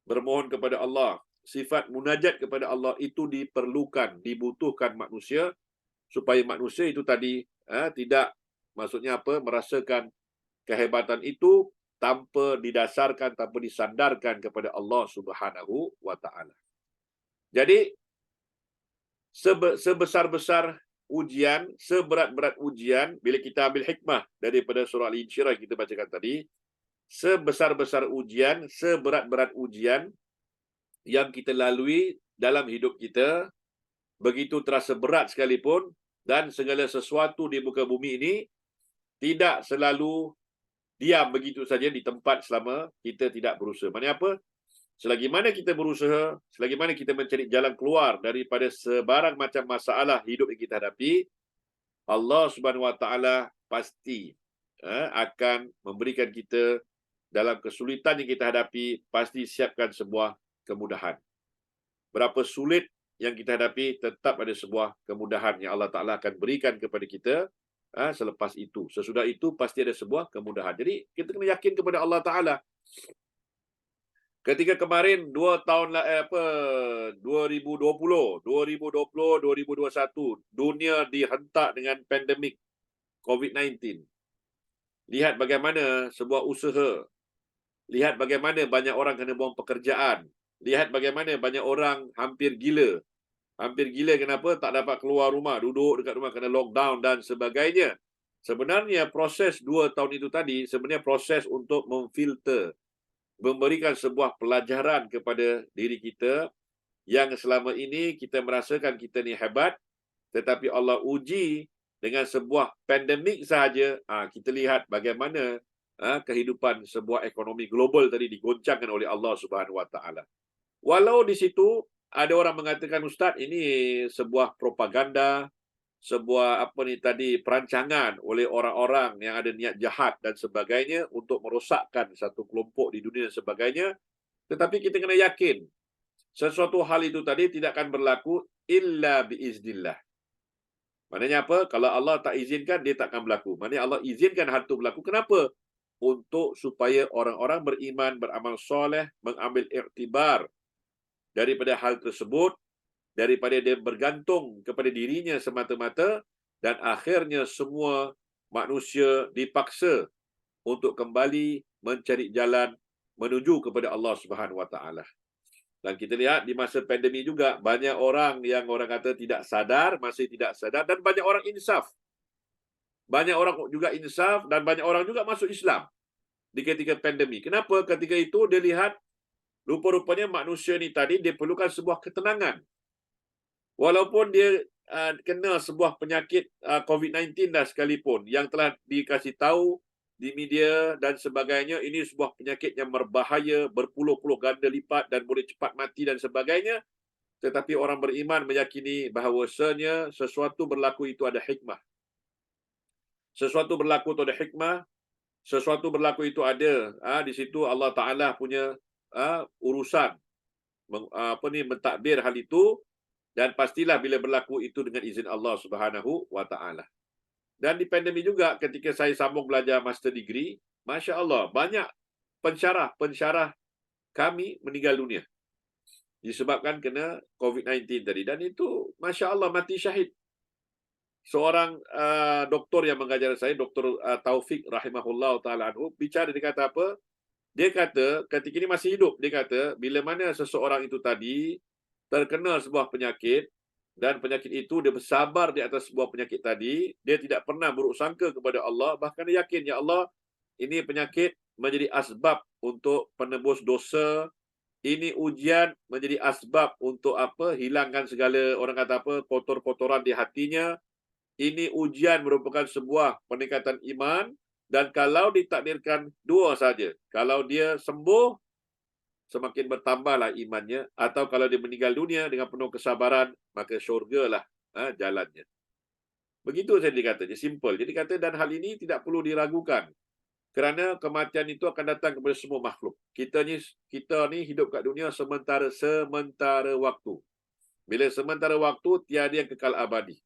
bermohon kepada Allah, sifat munajat kepada Allah itu diperlukan, dibutuhkan manusia, supaya manusia itu tadi tidak, maksudnya apa, merasakan kehebatan itu tanpa didasarkan, tanpa disandarkan kepada Allah Subhanahu wa taala. Jadi sebesar-besar ujian, seberat-berat ujian, bila kita ambil hikmah daripada surah Al-Insyirah kita bacakan tadi, sebesar-besar ujian, seberat-berat ujian yang kita lalui dalam hidup kita, begitu terasa berat sekalipun, dan segala sesuatu di muka bumi ini tidak selalu diam begitu saja di tempat selama kita tidak berusaha. Maksudnya apa? Selagi mana kita berusaha, selagi mana kita mencari jalan keluar daripada sebarang macam masalah hidup yang kita hadapi, Allah Subhanahu Wa Taala pasti akan memberikan kita dalam kesulitan yang kita hadapi, pasti siapkan sebuah kemudahan. Berapa sulit yang kita hadapi, tetap ada sebuah kemudahan yang Allah Ta'ala akan berikan kepada kita selepas itu. Sesudah itu, pasti ada sebuah kemudahan. Jadi, kita kena yakin kepada Allah Ta'ala. Ketika kemarin, 2020, 2021, dunia dihentak dengan pandemik COVID-19. Lihat bagaimana sebuah usaha, lihat bagaimana banyak orang kena buang pekerjaan, lihat bagaimana banyak orang hampir gila. Hampir gila kenapa? Tak dapat keluar rumah, duduk dekat rumah, kena lockdown dan sebagainya. Sebenarnya proses 2 tahun itu tadi, sebenarnya proses untuk memfilter, memberikan sebuah pelajaran kepada diri kita, yang selama ini kita merasakan kita ni hebat, tetapi Allah uji dengan sebuah pandemik sahaja. Kita lihat bagaimana kehidupan sebuah ekonomi global tadi digoncangkan oleh Allah Subhanahu Wa Taala. Walau di situ ada orang mengatakan, Ustaz, ini sebuah propaganda, sebuah perancangan oleh orang-orang yang ada niat jahat dan sebagainya untuk merosakkan satu kelompok di dunia dan sebagainya. Tetapi kita kena yakin, sesuatu hal itu tadi tidak akan berlaku illa biiznillah. Maknanya apa? Kalau Allah tak izinkan, dia tak akan berlaku. Maknanya Allah izinkan hal itu berlaku. Kenapa? Untuk supaya orang-orang beriman, beramal soleh, mengambil iktibar daripada hal tersebut, daripada dia bergantung kepada dirinya semata-mata, dan akhirnya semua manusia dipaksa untuk kembali mencari jalan menuju kepada Allah Subhanahu Wa Taala. Dan kita lihat di masa pandemi juga, banyak orang yang orang kata tidak sadar, masih tidak sadar, dan banyak orang insaf. Banyak orang juga insaf, dan banyak orang juga masuk Islam di ketika pandemi. Kenapa? Ketika itu dia lihat Rupa-rupanya manusia ni tadi dia perlukan sebuah ketenangan. Walaupun dia kena sebuah penyakit COVID-19 dah sekalipun yang telah dikasih tahu di media dan sebagainya, ini sebuah penyakit yang berbahaya, berpuluh-puluh ganda lipat dan boleh cepat mati dan sebagainya. Tetapi orang beriman meyakini bahawasanya sesuatu berlaku itu ada hikmah. Sesuatu berlaku itu ada hikmah, sesuatu berlaku itu ada di situ Allah Taala punya urusan mentadbir hal itu, dan pastilah bila berlaku itu dengan izin Allah Subhanahu wa taala. Dan di pandemik juga ketika saya sambung belajar master degree, masya-Allah banyak pensyarah kami meninggal dunia disebabkan kena COVID-19 tadi, dan itu masya-Allah mati syahid. Seorang doktor yang mengajar saya, Dr. Taufik rahimahullah taala anhu, bicara, dia kata apa? Dia kata ketika ini masih hidup, dia kata bila mana seseorang itu tadi terkena sebuah penyakit dan penyakit itu dia bersabar di atas sebuah penyakit tadi, dia tidak pernah buruk sangka kepada Allah, bahkan dia yakin, ya Allah, ini penyakit menjadi asbab untuk penebus dosa, ini ujian menjadi asbab untuk apa? Hilangkan segala, orang kata apa, kotor-kotoran di hatinya. Ini ujian merupakan sebuah peningkatan iman, dan kalau ditakdirkan dua saja, kalau dia sembuh, semakin bertambahlah imannya, atau kalau dia meninggal dunia dengan penuh kesabaran, maka syurgalah jalannya. Begitu saya dikata, dia simple. Jadi kata, dan hal ini tidak perlu diragukan, kerana kematian itu akan datang kepada semua makhluk. Kita ni hidup kat dunia sementara waktu. Bila sementara waktu, tiada yang kekal abadi.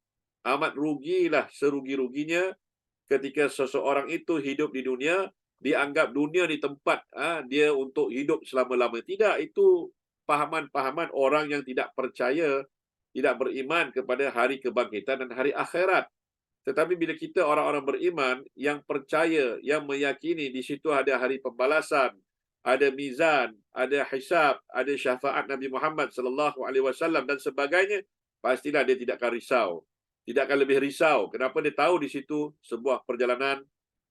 Amat rugilah serugi-ruginya ketika seseorang itu hidup di dunia, dianggap dunia ni tempat dia untuk hidup selama-lama. Tidak, itu pahaman-pahaman orang yang tidak percaya, tidak beriman kepada hari kebangkitan dan hari akhirat. Tetapi bila kita orang-orang beriman yang percaya, yang meyakini di situ ada hari pembalasan, ada mizan, ada hisab, ada syafaat Nabi Muhammad sallallahu alaihi wasallam dan sebagainya, pastilah dia tidak akan risau. Tidak akan lebih risau. Kenapa? Dia tahu di situ sebuah perjalanan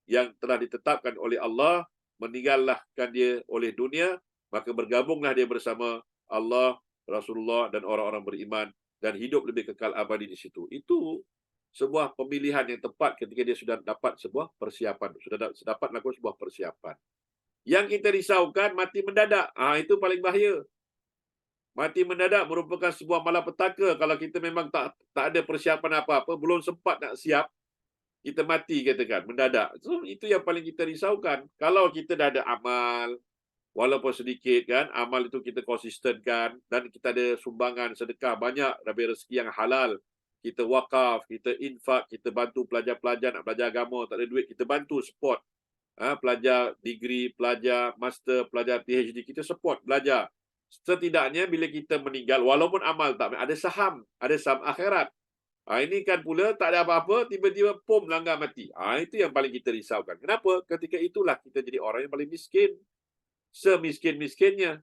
yang telah ditetapkan oleh Allah, meninggalkan dia oleh dunia, maka bergabunglah dia bersama Allah, Rasulullah dan orang-orang beriman, dan hidup lebih kekal abadi di situ. Itu sebuah pemilihan yang tepat ketika dia sudah dapat sebuah persiapan, sudah dapat lakukan sebuah persiapan. Yang kita risaukan mati mendadak. Itu paling bahaya. Mati mendadak merupakan sebuah malapetaka kalau kita memang tak ada persiapan apa-apa, belum sempat nak siap, kita mati katakan mendadak. So itu yang paling kita risaukan. Kalau kita dah ada amal walaupun sedikit kan, amal itu kita konsistenkan, dan kita ada sumbangan sedekah banyak dari rezeki yang halal, kita wakaf, kita infak, kita bantu pelajar-pelajar nak belajar agama, tak ada duit, kita bantu support pelajar degree, pelajar master, pelajar PhD, kita support belajar. Setidaknya bila kita meninggal, walaupun amal tak ada saham akhirat. Ini kan pula tak ada apa-apa, tiba-tiba pom langgar mati. Itu yang paling kita risaukan. Kenapa? Ketika itulah kita jadi orang yang paling miskin. Semiskin-miskinnya.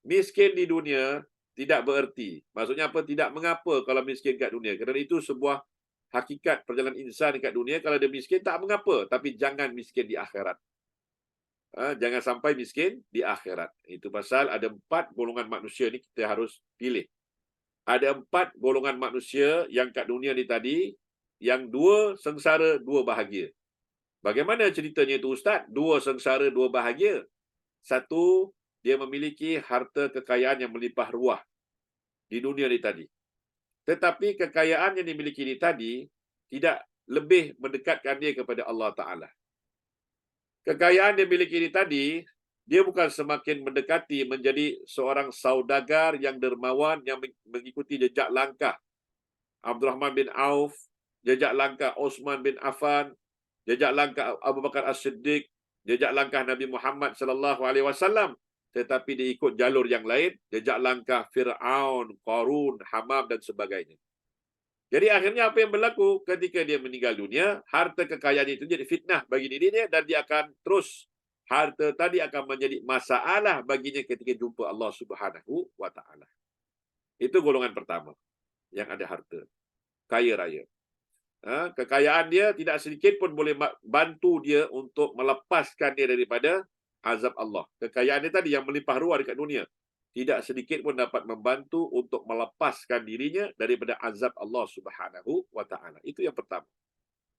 Miskin di dunia tidak bererti. Maksudnya apa? Tidak mengapa kalau miskin kat dunia. Kerana itu sebuah hakikat perjalanan insan kat dunia. Kalau dia miskin, tak mengapa. Tapi jangan miskin di akhirat. Jangan sampai miskin di akhirat. Itu pasal ada 4 golongan manusia ni kita harus pilih. Ada 4 golongan manusia yang kat dunia ni tadi, yang 2 sengsara, 2 bahagia. Bagaimana ceritanya itu, Ustaz? 2 sengsara, 2 bahagia. 1, dia memiliki harta kekayaan yang melimpah ruah di dunia ni tadi. Tetapi kekayaan yang dimiliki ini tadi tidak lebih mendekatkan dia kepada Allah Ta'ala. Kekayaan dia miliki ini tadi, dia bukan semakin mendekati menjadi seorang saudagar yang dermawan, yang mengikuti jejak langkah Abdurrahman bin Auf, jejak langkah Osman bin Affan, jejak langkah Abu Bakar As-Siddiq, jejak langkah Nabi Muhammad sallallahu alaihi wasallam, tetapi dia ikut jalur yang lain, jejak langkah Fir'aun, Qarun, Hamam dan sebagainya. Jadi akhirnya apa yang berlaku ketika dia meninggal dunia, harta kekayaan itu jadi fitnah bagi dirinya, dan dia akan terus, harta tadi akan menjadi masalah baginya ketika jumpa Allah Subhanahu wa taala. Itu golongan pertama yang ada harta, kaya raya. Kekayaan dia tidak sedikit pun boleh bantu dia untuk melepaskan dia daripada azab Allah. Kekayaan dia tadi yang melimpah ruah dekat dunia, tidak sedikit pun dapat membantu untuk melepaskan dirinya daripada azab Allah Subhanahu wa taala. Itu yang pertama.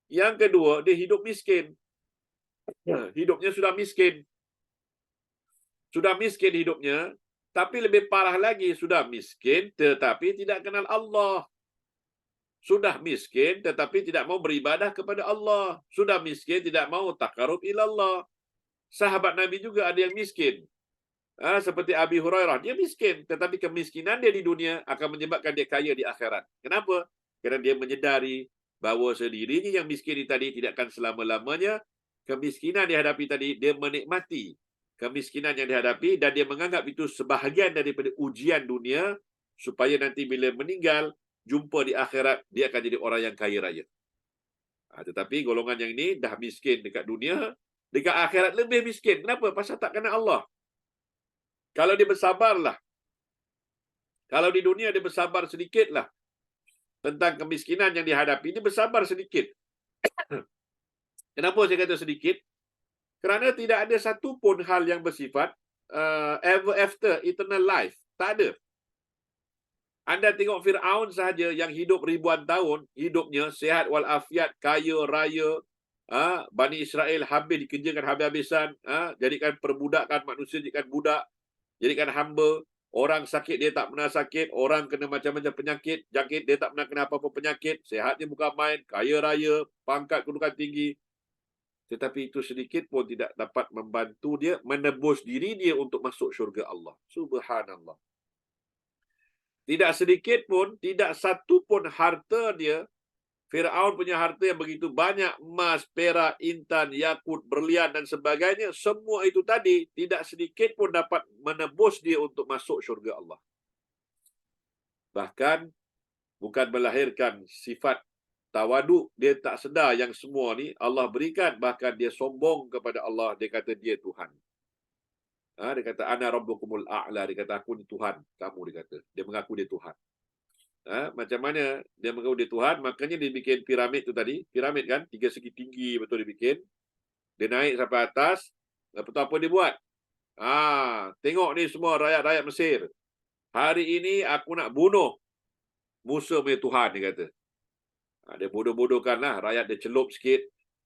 Yang kedua, dia hidup miskin. Hidupnya sudah miskin. Sudah miskin hidupnya, tapi lebih parah lagi, sudah miskin tetapi tidak kenal Allah. Sudah miskin tetapi tidak mau beribadah kepada Allah. Sudah miskin tidak mau takarub ilallah. Sahabat Nabi juga ada yang miskin. Seperti Abi Hurairah, dia miskin, tetapi kemiskinan dia di dunia akan menyebabkan dia kaya di akhirat. Kenapa? Kerana dia menyedari bahawa sendirinya yang miskin tadi tidak akan selama-lamanya. Kemiskinan dihadapi tadi, dia menikmati kemiskinan yang dihadapi dan dia menganggap itu sebahagian daripada ujian dunia supaya nanti bila meninggal, jumpa di akhirat, dia akan jadi orang yang kaya raya. Tetapi golongan yang ini dah miskin dekat dunia, dekat akhirat lebih miskin. Kenapa? Pasal tak kenal Allah. Kalau dia bersabarlah. Kalau di dunia dia bersabar sedikitlah tentang kemiskinan yang dihadapi, dia bersabar sedikit. Kenapa saya kata sedikit? Kerana tidak ada satu pun hal yang bersifat ever after, eternal life. Tak ada. Anda tengok Fir'aun sahaja yang hidup ribuan tahun, hidupnya sehat walafiat, kaya raya, Bani Israel habis dikerjakan habis-habisan, jadikan perbudakan manusia, jadikan budak, jadikan hamba. Orang sakit dia tak pernah sakit, orang kena macam-macam penyakit, jangkit dia tak pernah kena apa-apa penyakit, sehatnya bukan main, kaya raya, pangkat kedudukan tinggi. Tetapi itu sedikit pun tidak dapat membantu dia menebus diri dia untuk masuk syurga Allah. Subhanallah. Tidak sedikit pun, tidak satu pun harta dia, Fir'aun punya harta yang begitu banyak, emas, perak, intan, yakut, berlian dan sebagainya, semua itu tadi tidak sedikit pun dapat menebus dia untuk masuk syurga Allah. Bahkan bukan melahirkan sifat tawaduk, dia tak sedar yang semua ni Allah berikan, bahkan dia sombong kepada Allah, dia kata dia Tuhan. Dia kata ana rabbukumul a'la, dia kata aku ni Tuhan kamu, dia kata. Dia mengaku dia Tuhan. Macam mana dia mengaku dia Tuhan? Makanya dia bikin piramid tu tadi. Piramid kan, 3 segi tinggi betul dia bikin. Dia naik sampai atas. Lepas tu apa dia buat? Tengok ni semua rakyat-rakyat Mesir. Hari ini aku nak bunuh Musa punya Tuhan, dia kata. Dia bodoh-bodohkan lah. Rakyat dia celup sikit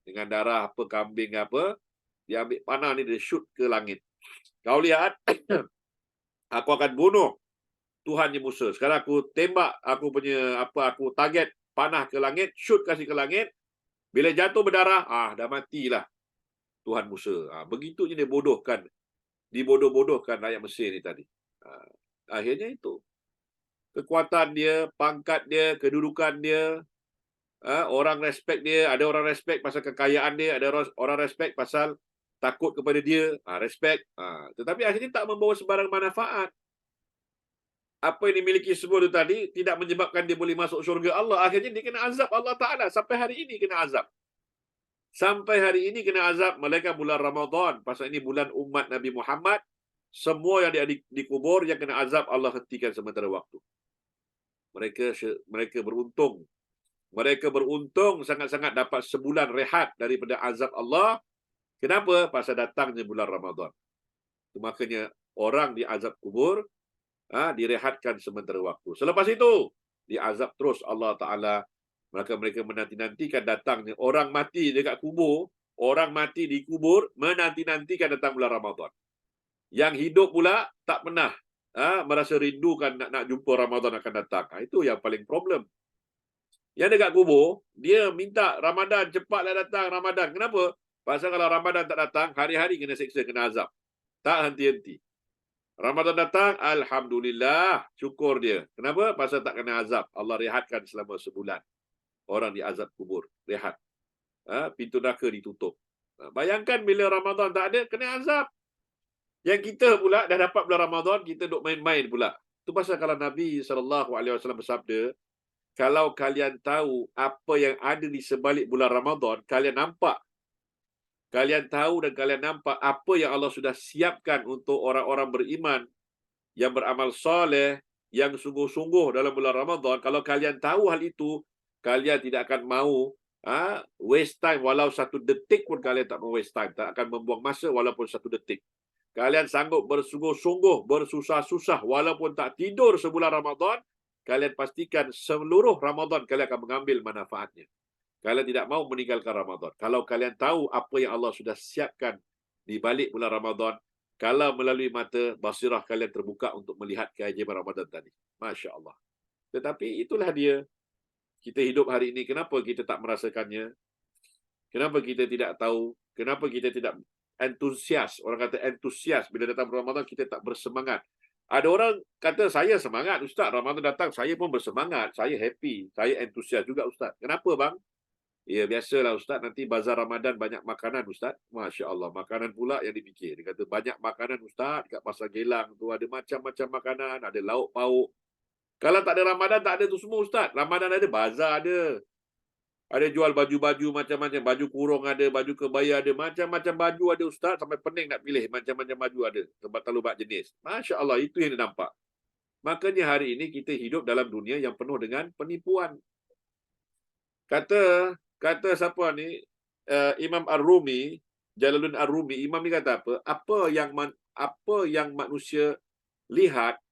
dengan darah apa, kambing apa. Dia ambil panah ni, dia shoot ke langit. Kau lihat, aku akan bunuh Tuhannya Musa. Sekarang aku tembak aku punya aku target panah ke langit, shoot kasih ke langit. Bila jatuh berdarah, dah matilah Tuhan Musa. Begitunya dia bodohkan. Dibodoh-bodohkan rakyat Mesir ni tadi. Akhirnya itu. Kekuatan dia, pangkat dia, kedudukan dia, orang respect dia, ada orang respect pasal kekayaan dia, ada orang respect pasal takut kepada dia, respect. Tetapi akhirnya tak membawa sebarang manfaat. Apa yang dimiliki semua itu tadi tidak menyebabkan dia boleh masuk syurga Allah. Akhirnya dia kena azab Allah Ta'ala. Sampai hari ini kena azab. Sampai hari ini kena azab. Malaikat bulan Ramadan. Pasal ini bulan umat Nabi Muhammad. Semua yang dikubur yang kena azab Allah hentikan sementara waktu. Mereka beruntung. Mereka beruntung sangat-sangat dapat sebulan rehat daripada azab Allah. Kenapa? Pasal datangnya bulan Ramadan. Makanya orang diazab kubur, direhatkan sementara waktu. Selepas itu, diazab terus Allah Ta'ala. Mereka menanti-nantikan datangnya orang mati dekat kubur, orang mati di kubur, menanti-nantikan datang bulan Ramadan. Yang hidup pula tak pernah merasa rindukan nak jumpa Ramadan akan datang. Itu yang paling problem. Yang dekat kubur, dia minta Ramadan, cepatlah datang Ramadan. Kenapa? Pasal kalau Ramadan tak datang, hari-hari kena seksa, kena azab. Tak henti-henti. Ramadan datang, alhamdulillah, syukur dia. Kenapa? Pasal tak kena azab. Allah rehatkan selama sebulan. Orang diazab kubur, rehat. Pintu neraka ditutup. Bayangkan bila Ramadan tak ada, kena azab. Yang kita pula dah dapat bulan Ramadan, kita duk main-main pula. Itu pasal kalau Nabi SAW bersabda, kalau kalian tahu apa yang ada di sebalik bulan Ramadan, kalian nampak. Kalian tahu dan kalian nampak apa yang Allah sudah siapkan untuk orang-orang beriman yang beramal soleh, yang sungguh-sungguh dalam bulan Ramadan. Kalau kalian tahu hal itu, kalian tidak akan mahu Waste time walau 1 detik pun kalian tak mau waste time. Tak akan membuang masa walaupun 1 detik. Kalian sanggup bersungguh-sungguh, bersusah-susah walaupun tak tidur sebulan Ramadan, kalian pastikan seluruh Ramadan kalian akan mengambil manfaatnya. Kalian tidak mau meninggalkan Ramadan. Kalau kalian tahu apa yang Allah sudah siapkan di balik bulan Ramadan, kalau melalui mata basirah kalian terbuka untuk melihat keajaiban Ramadan tadi. Masya Allah. Tetapi itulah dia. Kita hidup hari ini, kenapa kita tak merasakannya? Kenapa kita tidak tahu? Kenapa kita tidak antusias? Orang kata antusias. Bila datang Ramadan, kita tak bersemangat. Ada orang kata, saya semangat, Ustaz. Ramadan datang, saya pun bersemangat. Saya happy. Saya antusias juga, Ustaz. Kenapa, bang? Ya, biasalah, Ustaz. Nanti bazar Ramadan banyak makanan, Ustaz. Masya Allah. Makanan pula yang dipikir. Dia kata, banyak makanan, Ustaz. Kat Pasar Gelang tu ada macam-macam makanan. Ada lauk pauk. Kalau tak ada Ramadan, tak ada tu semua, Ustaz. Ramadan ada, bazar ada. Ada jual baju-baju macam-macam. Baju kurung ada, baju kebaya ada. Macam-macam baju ada, Ustaz. Sampai pening nak pilih. Macam-macam baju ada. Tempat terlalu banyak jenis. Masya Allah, itu yang dia nampak. Makanya hari ini kita hidup dalam dunia yang penuh dengan penipuan. Kata siapa ni? Imam Ar-Rumi, Jalaluddin Ar-Rumi, Imam ni kata apa? Apa yang manusia lihat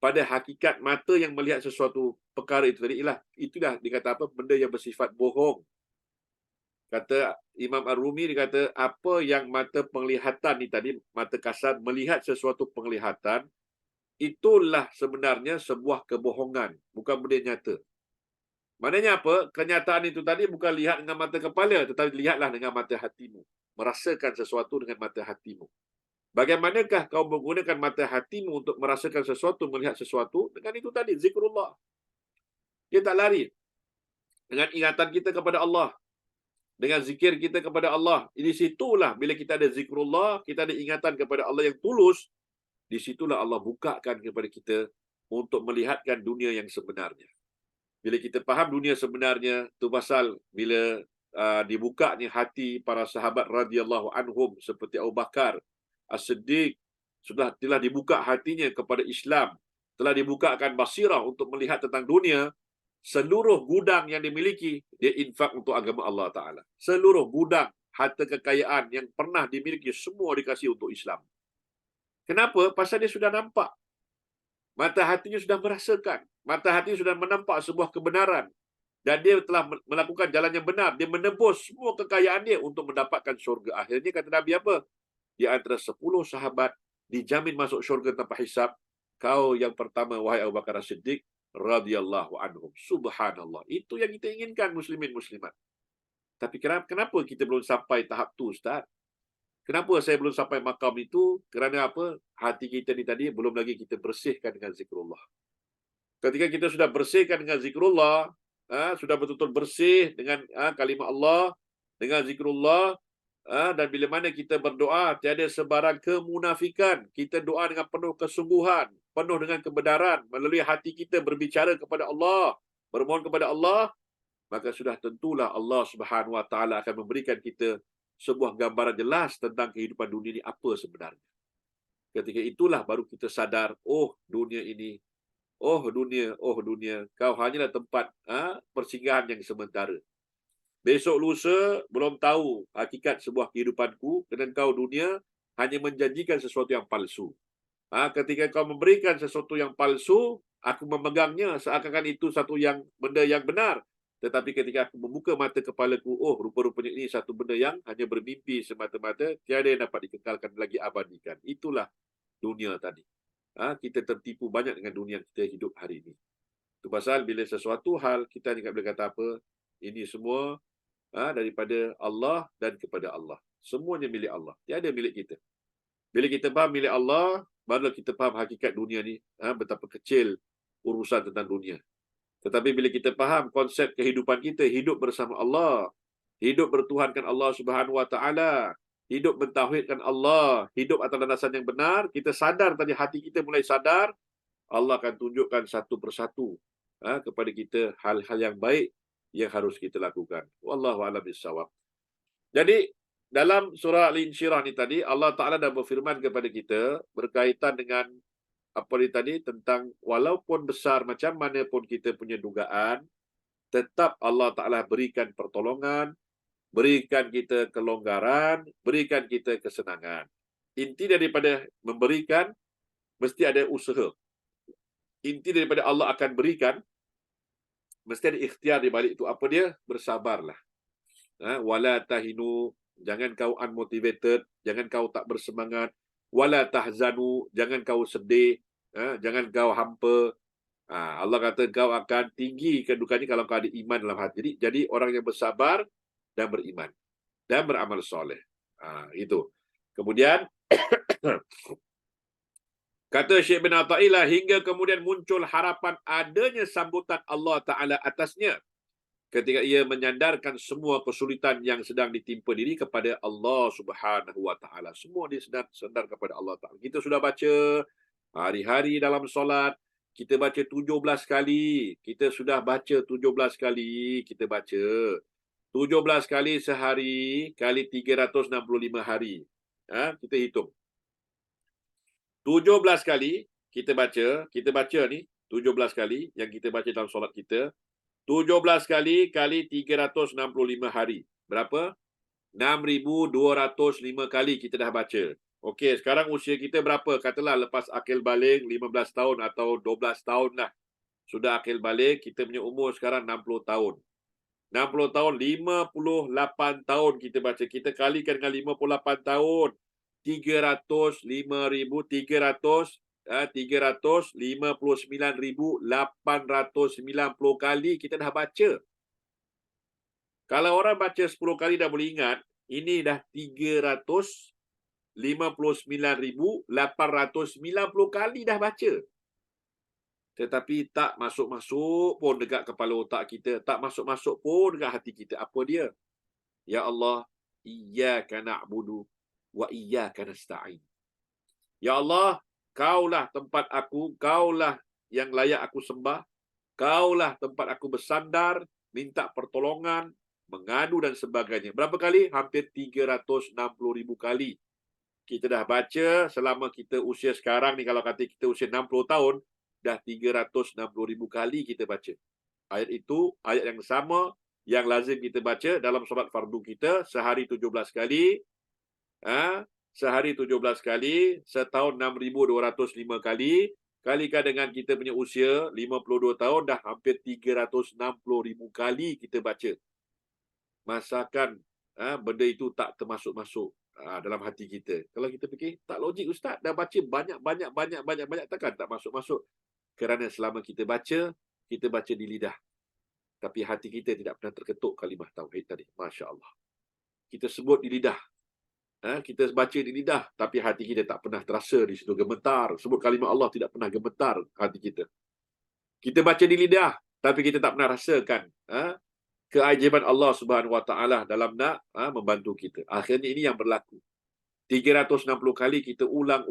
pada hakikat mata yang melihat sesuatu perkara itu tadi, itulah dikata apa? Benda yang bersifat bohong. Kata Imam Ar-Rumi, dia kata, apa yang mata penglihatan ni tadi, mata kasar, melihat sesuatu penglihatan, itulah sebenarnya sebuah kebohongan, bukan benda nyata. Maknanya apa? Kenyataan itu tadi bukan lihat dengan mata kepala, tetapi lihatlah dengan mata hatimu. Merasakan sesuatu dengan mata hatimu. Bagaimanakah kau menggunakan mata hatimu untuk merasakan sesuatu, melihat sesuatu? Dengan itu tadi, zikrullah. Dia tak lari. Dengan ingatan kita kepada Allah. Dengan zikir kita kepada Allah. Di situlah, bila kita ada zikrullah, kita ada ingatan kepada Allah yang tulus, di situlah Allah bukakan kepada kita untuk melihatkan dunia yang sebenarnya. Bila kita faham dunia sebenarnya, tu pasal bila dibukanya hati para sahabat radhiyallahu anhum seperti Abu Bakar As-Siddiq, telah dibuka hatinya kepada Islam, telah dibukakan basirah untuk melihat tentang dunia, seluruh gudang yang dimiliki, dia infak untuk agama Allah Ta'ala. Seluruh gudang, harta kekayaan yang pernah dimiliki, semua dikasih untuk Islam. Kenapa? Pasal dia sudah nampak. Mata hatinya sudah merasakan. Mata hatinya sudah menampak sebuah kebenaran. Dan dia telah melakukan jalan yang benar. Dia menebus semua kekayaan dia untuk mendapatkan syurga. Akhirnya kata Nabi apa? Di antara 10 sahabat dijamin masuk syurga tanpa hisab. Kau yang pertama, wahai Abu Bakar As-Siddiq, radhiyallahu anhum. Subhanallah. Itu yang kita inginkan, muslimin muslimat. Tapi kenapa kita belum sampai tahap tu, Ustaz? Kenapa saya belum sampai makam itu? Kerana apa? Hati kita ni tadi belum lagi kita bersihkan dengan zikrullah. Ketika kita sudah bersihkan dengan zikrullah, sudah betul-betul bersih dengan kalimah Allah, dengan zikrullah, dan bila mana kita berdoa, tiada sebarang kemunafikan. Kita doa dengan penuh kesungguhan, penuh dengan kebenaran, melalui hati kita berbicara kepada Allah, bermohon kepada Allah, maka sudah tentulah Allah Subhanahu Wa Taala akan memberikan kita sebuah gambaran jelas tentang kehidupan dunia ini apa sebenarnya. Ketika itulah baru kita sadar, oh dunia ini, oh dunia, kau hanyalah tempat persinggahan yang sementara. Besok lusa belum tahu hakikat sebuah kehidupanku, dan kau dunia hanya menjanjikan sesuatu yang palsu. Ketika kau memberikan sesuatu yang palsu, aku memegangnya seakan-akan itu benda yang benar. Tetapi ketika aku membuka mata kepalaku, oh rupa-rupanya ini satu benda yang hanya bermimpi semata-mata, tiada yang dapat dikekalkan lagi abadikan. Itulah dunia tadi. Kita tertipu banyak dengan dunia yang kita hidup hari ini. Itu pasal bila sesuatu hal, kita tidak boleh kata apa, ini semua daripada Allah dan kepada Allah. Semuanya milik Allah. Tiada milik kita. Bila kita faham milik Allah, barulah kita faham hakikat dunia ni, betapa kecil urusan tentang dunia. Tetapi bila kita faham konsep kehidupan kita, hidup bersama Allah, hidup bertuhankan Allah Subhanahu Wa Taala, hidup mentauhidkan Allah, hidup atas landasan yang benar, kita sadar tadi, hati kita mulai sadar, Allah akan tunjukkan satu persatu kepada kita hal-hal yang baik yang harus kita lakukan. Wallahu a'lam bishawab. Jadi dalam surah Al-Insyirah ni tadi, Allah Ta'ala dah berfirman kepada kita berkaitan dengan apa ni tadi, tentang walaupun besar macam mana pun kita punya dugaan, tetap Allah Ta'ala berikan pertolongan, berikan kita kelonggaran, berikan kita kesenangan. Inti daripada memberikan, mesti ada usaha. Inti daripada Allah akan berikan, mesti ada ikhtiar di balik itu. Apa dia? Bersabarlah. Wala tahinu, jangan kau unmotivated, jangan kau tak bersemangat. Wala tahzanu, jangan kau sedih, jangan kau hampa. Allah kata kau akan tinggi kedudukannya kalau kau ada iman dalam hati. Jadi orang yang bersabar dan beriman dan beramal soleh. Itu. Kemudian kata Syekh bin Athaillah, hingga kemudian muncul harapan adanya sambutan Allah Ta'ala atasnya ketika ia menyandarkan semua kesulitan yang sedang ditimpa diri kepada Allah Subhanahu Wa Ta'ala. Semua dia sandar kepada Allah Ta'ala. Kita sudah baca hari-hari dalam solat, kita baca 17 kali. Kita sudah baca 17 kali. Kita baca 17 kali sehari kali 365 hari. Kita hitung. 17 kali kita baca ni 17 kali yang kita baca dalam solat kita. 17 kali kali 365 hari. Berapa? 6,205 kali kita dah baca. Okey, sekarang usia kita berapa? Katalah lepas akil balik 15 tahun atau 12 tahun lah. Sudah akil balik, kita punya umur sekarang 60 tahun. 60 tahun, 58 tahun kita baca. Kita kalikan dengan 58 tahun. 359,890 kali kita dah baca. Kalau orang baca 10 kali dah boleh ingat, ini dah 359,890 kali dah baca. Tetapi tak masuk-masuk pun dekat kepala otak kita, tak masuk-masuk pun dekat hati kita. Apa dia? Ya Allah, iyyaka na'budu wa iyyaka nasta'in. Ya Allah, kaulah tempat aku, kaulah yang layak aku sembah, kaulah tempat aku bersandar, minta pertolongan, mengadu dan sebagainya. Berapa kali? Hampir 360,000 kali. Kita dah baca selama kita usia sekarang ni, kalau kata kita usia 60 tahun, dah 360,000 kali kita baca. Ayat itu, ayat yang sama, yang lazim kita baca dalam solat fardu kita, sehari 17 kali, sehari 17 kali, setahun 6,205 kali, kalikan dengan kita punya usia 52 tahun, dah hampir 360,000 kali kita baca. Masakan benda itu tak termasuk-masuk dalam hati kita. Kalau kita fikir, tak logik Ustaz, dah baca banyak, takkan tak masuk-masuk. Kerana selama kita baca di lidah. Tapi hati kita tidak pernah terketuk kalimah tauhid tadi. Masya Allah. Kita sebut di lidah. Kita baca di lidah, tapi hati kita tak pernah terasa di situ gemetar. Sebut kalimah Allah tidak pernah gemetar hati kita. Kita baca di lidah, tapi kita tak pernah rasakan keajaiban Allah Subhanahu Wa Ta'ala dalam nak membantu kita. Akhirnya ini yang berlaku. 360 kali kita ulang,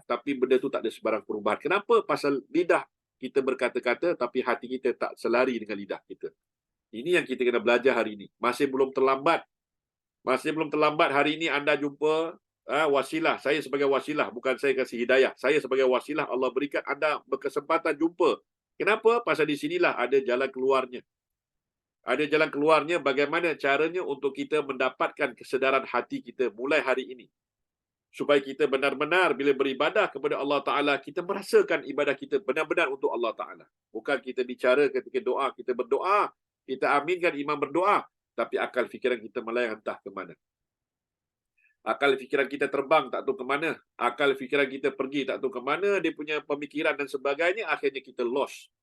tapi benda tu tak ada sebarang perubahan. Kenapa? Pasal lidah kita berkata-kata, tapi hati kita tak selari dengan lidah kita. Ini yang kita kena belajar hari ini. Masih belum terlambat. Hari ini anda jumpa wasilah. Saya sebagai wasilah, bukan saya kasih hidayah. Saya sebagai wasilah, Allah berikan anda berkesempatan jumpa. Kenapa? Pasal di sinilah ada jalan keluarnya. Ada jalan keluarnya, bagaimana caranya untuk kita mendapatkan kesedaran hati kita mulai hari ini. Supaya kita benar-benar bila beribadah kepada Allah Ta'ala, kita merasakan ibadah kita benar-benar untuk Allah Ta'ala. Bukan kita bicara ketika doa, kita berdoa, kita aminkan imam berdoa, tapi akal fikiran kita melayang entah ke mana. Akal fikiran kita terbang, tak tahu ke mana. Akal fikiran kita pergi, tak tahu ke mana. Dia punya pemikiran dan sebagainya, akhirnya kita lost.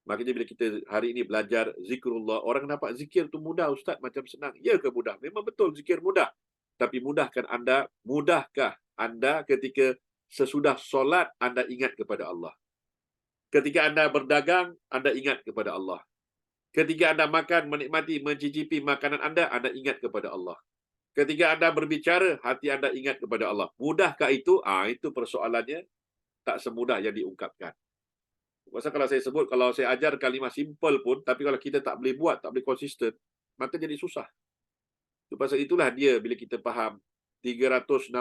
Makanya bila kita hari ini belajar zikrullah, orang nampak zikir tu mudah Ustaz, macam senang. Ya ke mudah? Memang betul zikir mudah. Tapi mudahkah anda ketika sesudah solat anda ingat kepada Allah? Ketika anda berdagang, anda ingat kepada Allah. Ketika anda makan, menikmati, mencicipi makanan anda ingat kepada Allah. Ketika anda berbicara, hati anda ingat kepada Allah. Mudahkah itu? Itu persoalannya, tak semudah yang diungkapkan. Pasal kalau saya sebut, kalau saya ajar kalimah simple pun, tapi kalau kita tak boleh buat, tak boleh konsisten, maka jadi susah. Pasal itulah dia bila kita faham 360,000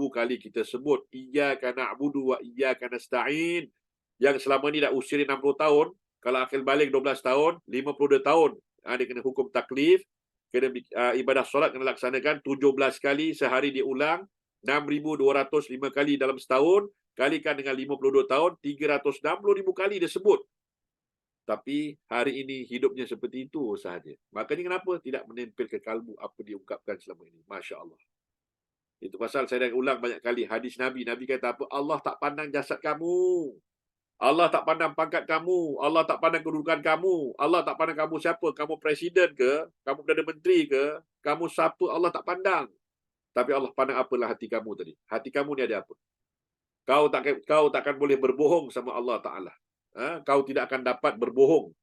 kali kita sebut iyyaka na'budu wa iyyaka nasta'in, yang selama ni dah usia 60 tahun, Kalau akil balik 12 tahun, 52 tahun, dia kena hukum taklif, kena ibadah solat kena laksanakan 17 kali sehari diulang, 6,205 kali dalam setahun, kalikan dengan 52 tahun, 360,000 kali dia sebut. Tapi hari ini hidupnya seperti itu sahaja. Makanya kenapa tidak menempel ke kalbu apa diungkapkan selama ini. Masya Allah. Itu pasal saya dah ulang banyak kali hadis Nabi. Nabi kata apa? Allah tak pandang jasad kamu. Allah tak pandang pangkat kamu. Allah tak pandang kedudukan kamu. Allah tak pandang kamu siapa. Kamu presiden ke? Kamu Perdana Menteri ke? Kamu siapa? Allah tak pandang. Tapi Allah pandang apalah hati kamu tadi. Hati kamu ni ada apa? Kau takkan boleh berbohong sama Allah Ta'ala. Kau tidak akan dapat berbohong.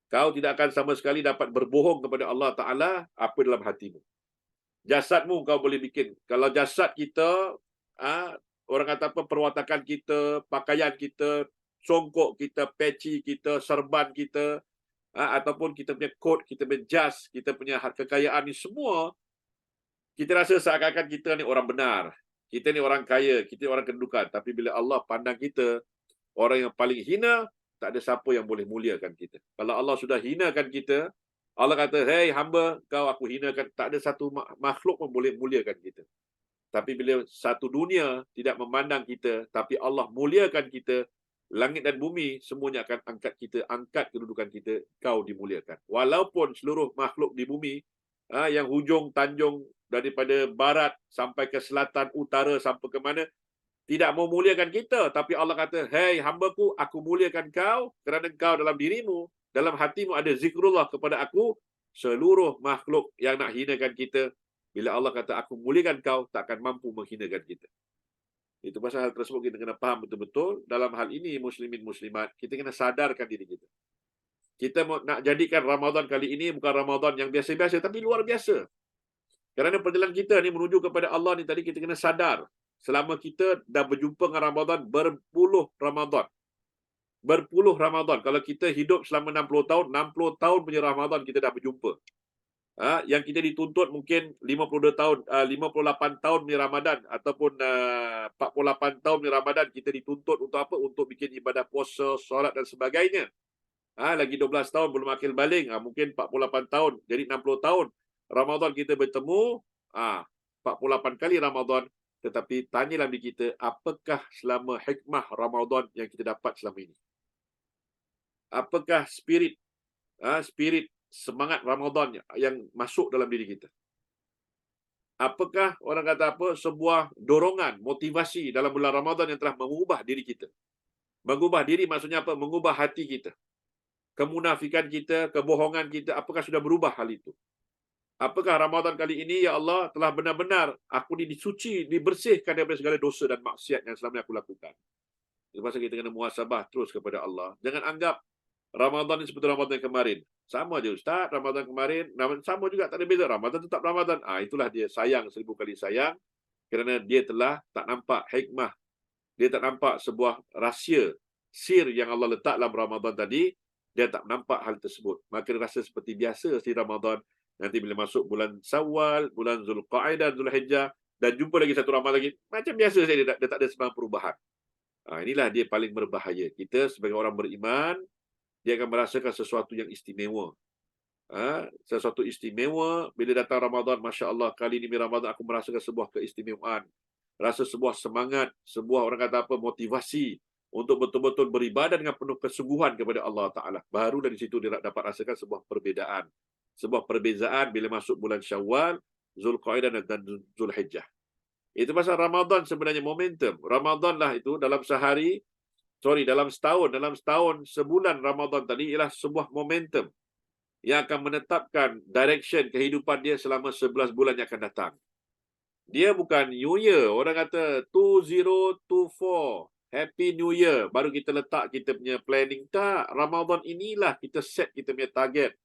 Kau tidak akan sama sekali dapat berbohong kepada Allah Ta'ala apa dalam hatimu. Jasadmu kau boleh bikin. Kalau jasad kita, orang kata apa, perwatakan kita, pakaian kita, songkok kita, peci kita, serban kita, ataupun kita punya kod, kita punya jas, kita punya kekayaan ni semua, kita rasa seakan-akan kita ni orang benar. Kita ni orang kaya, kita ni orang kedudukan. Tapi bila Allah pandang kita, orang yang paling hina, tak ada siapa yang boleh muliakan kita. Kalau Allah sudah hinakan kita, Allah kata, hey hamba, kau aku hinakan. Tak ada satu makhluk pun boleh muliakan kita. Tapi bila satu dunia tidak memandang kita, tapi Allah muliakan kita, langit dan bumi semuanya akan angkat kita, angkat kedudukan kita, kau dimuliakan. Walaupun seluruh makhluk di bumi, yang hujung tanjung daripada barat sampai ke selatan, utara sampai ke mana, tidak mau muliakan kita. Tapi Allah kata, hey hambaku, aku muliakan kau kerana kau dalam dirimu, dalam hatimu ada zikrullah kepada aku. Seluruh makhluk yang nak hinakan kita, bila Allah kata aku muliakan kau, tak akan mampu menghinakan kita. Itu pasal hal tersebut kita kena faham betul-betul. Dalam hal ini, muslimin muslimat, kita kena sadarkan diri kita. Kita nak jadikan Ramadan kali ini bukan Ramadan yang biasa-biasa, tapi luar biasa. Kerana perjalanan kita ni menuju kepada Allah ni tadi, kita kena sadar. Selama kita dah berjumpa dengan Ramadan, berpuluh Ramadan. Berpuluh Ramadan. Kalau kita hidup selama 60 tahun, 60 tahun punya Ramadan kita dah berjumpa. Yang kita dituntut mungkin 52 tahun, 58 tahun punya Ramadan ataupun 48 tahun punya Ramadan, kita dituntut untuk apa? Untuk bikin ibadah puasa, solat dan sebagainya. Lagi 12 tahun belum akil baling, mungkin 48 tahun, jadi 60 tahun. Ramadan kita bertemu, 48 kali Ramadan. Tetapi tanyalah diri kita, apakah selama hikmah Ramadan yang kita dapat selama ini? Apakah spirit semangat Ramadan yang masuk dalam diri kita? Apakah orang kata apa, sebuah dorongan, motivasi dalam bulan Ramadan yang telah mengubah diri kita? Mengubah diri maksudnya apa? Mengubah hati kita. Kemunafikan kita, kebohongan kita, apakah sudah berubah hal itu? Apakah Ramadan kali ini, ya Allah, telah benar-benar aku ni disuci, dibersihkan daripada segala dosa dan maksiat yang selama ini aku lakukan? Itu pasal kita kena muhasabah terus kepada Allah. Jangan anggap Ramadan ni seperti Ramadan kemarin. Sama je Ustaz, Ramadan kemarin, sama juga, tak ada beza. Ramadan tetap Ramadan. Itulah dia sayang, 1000 kali sayang. Kerana dia telah tak nampak hikmah. Dia tak nampak sebuah rahsia, sir yang Allah letak dalam Ramadan tadi. Dia tak nampak hal tersebut. Maka dia rasa seperti biasa di Ramadan. Nanti bila masuk bulan Syawal, bulan Zulqa'aidah, Zulhijjah, dan jumpa lagi satu Ramadan lagi, macam biasa saja, dia tak ada sebarang perubahan. Inilah dia paling berbahaya. Kita sebagai orang beriman, dia akan merasakan sesuatu yang istimewa. Sesuatu istimewa bila datang Ramadan. Masya Allah, kali ini Ramadan aku merasakan sebuah keistimewaan. Rasa sebuah semangat, sebuah orang kata apa, motivasi untuk betul-betul beribadah dengan penuh kesungguhan kepada Allah Ta'ala. Baru dari situ dia dapat rasakan sebuah perbezaan. Sebuah perbezaan bila masuk bulan Syawal, Zulqa'aidah dan Zulhijjah. Itu pasal Ramadan sebenarnya momentum. Ramadan lah itu dalam dalam setahun, sebulan Ramadan tadi ialah sebuah momentum yang akan menetapkan direction kehidupan dia selama 11 bulan yang akan datang. Dia bukan New Year. Orang kata 2024. Happy New Year. Baru kita letak kita punya planning. Tak. Ramadan inilah kita set kita punya target.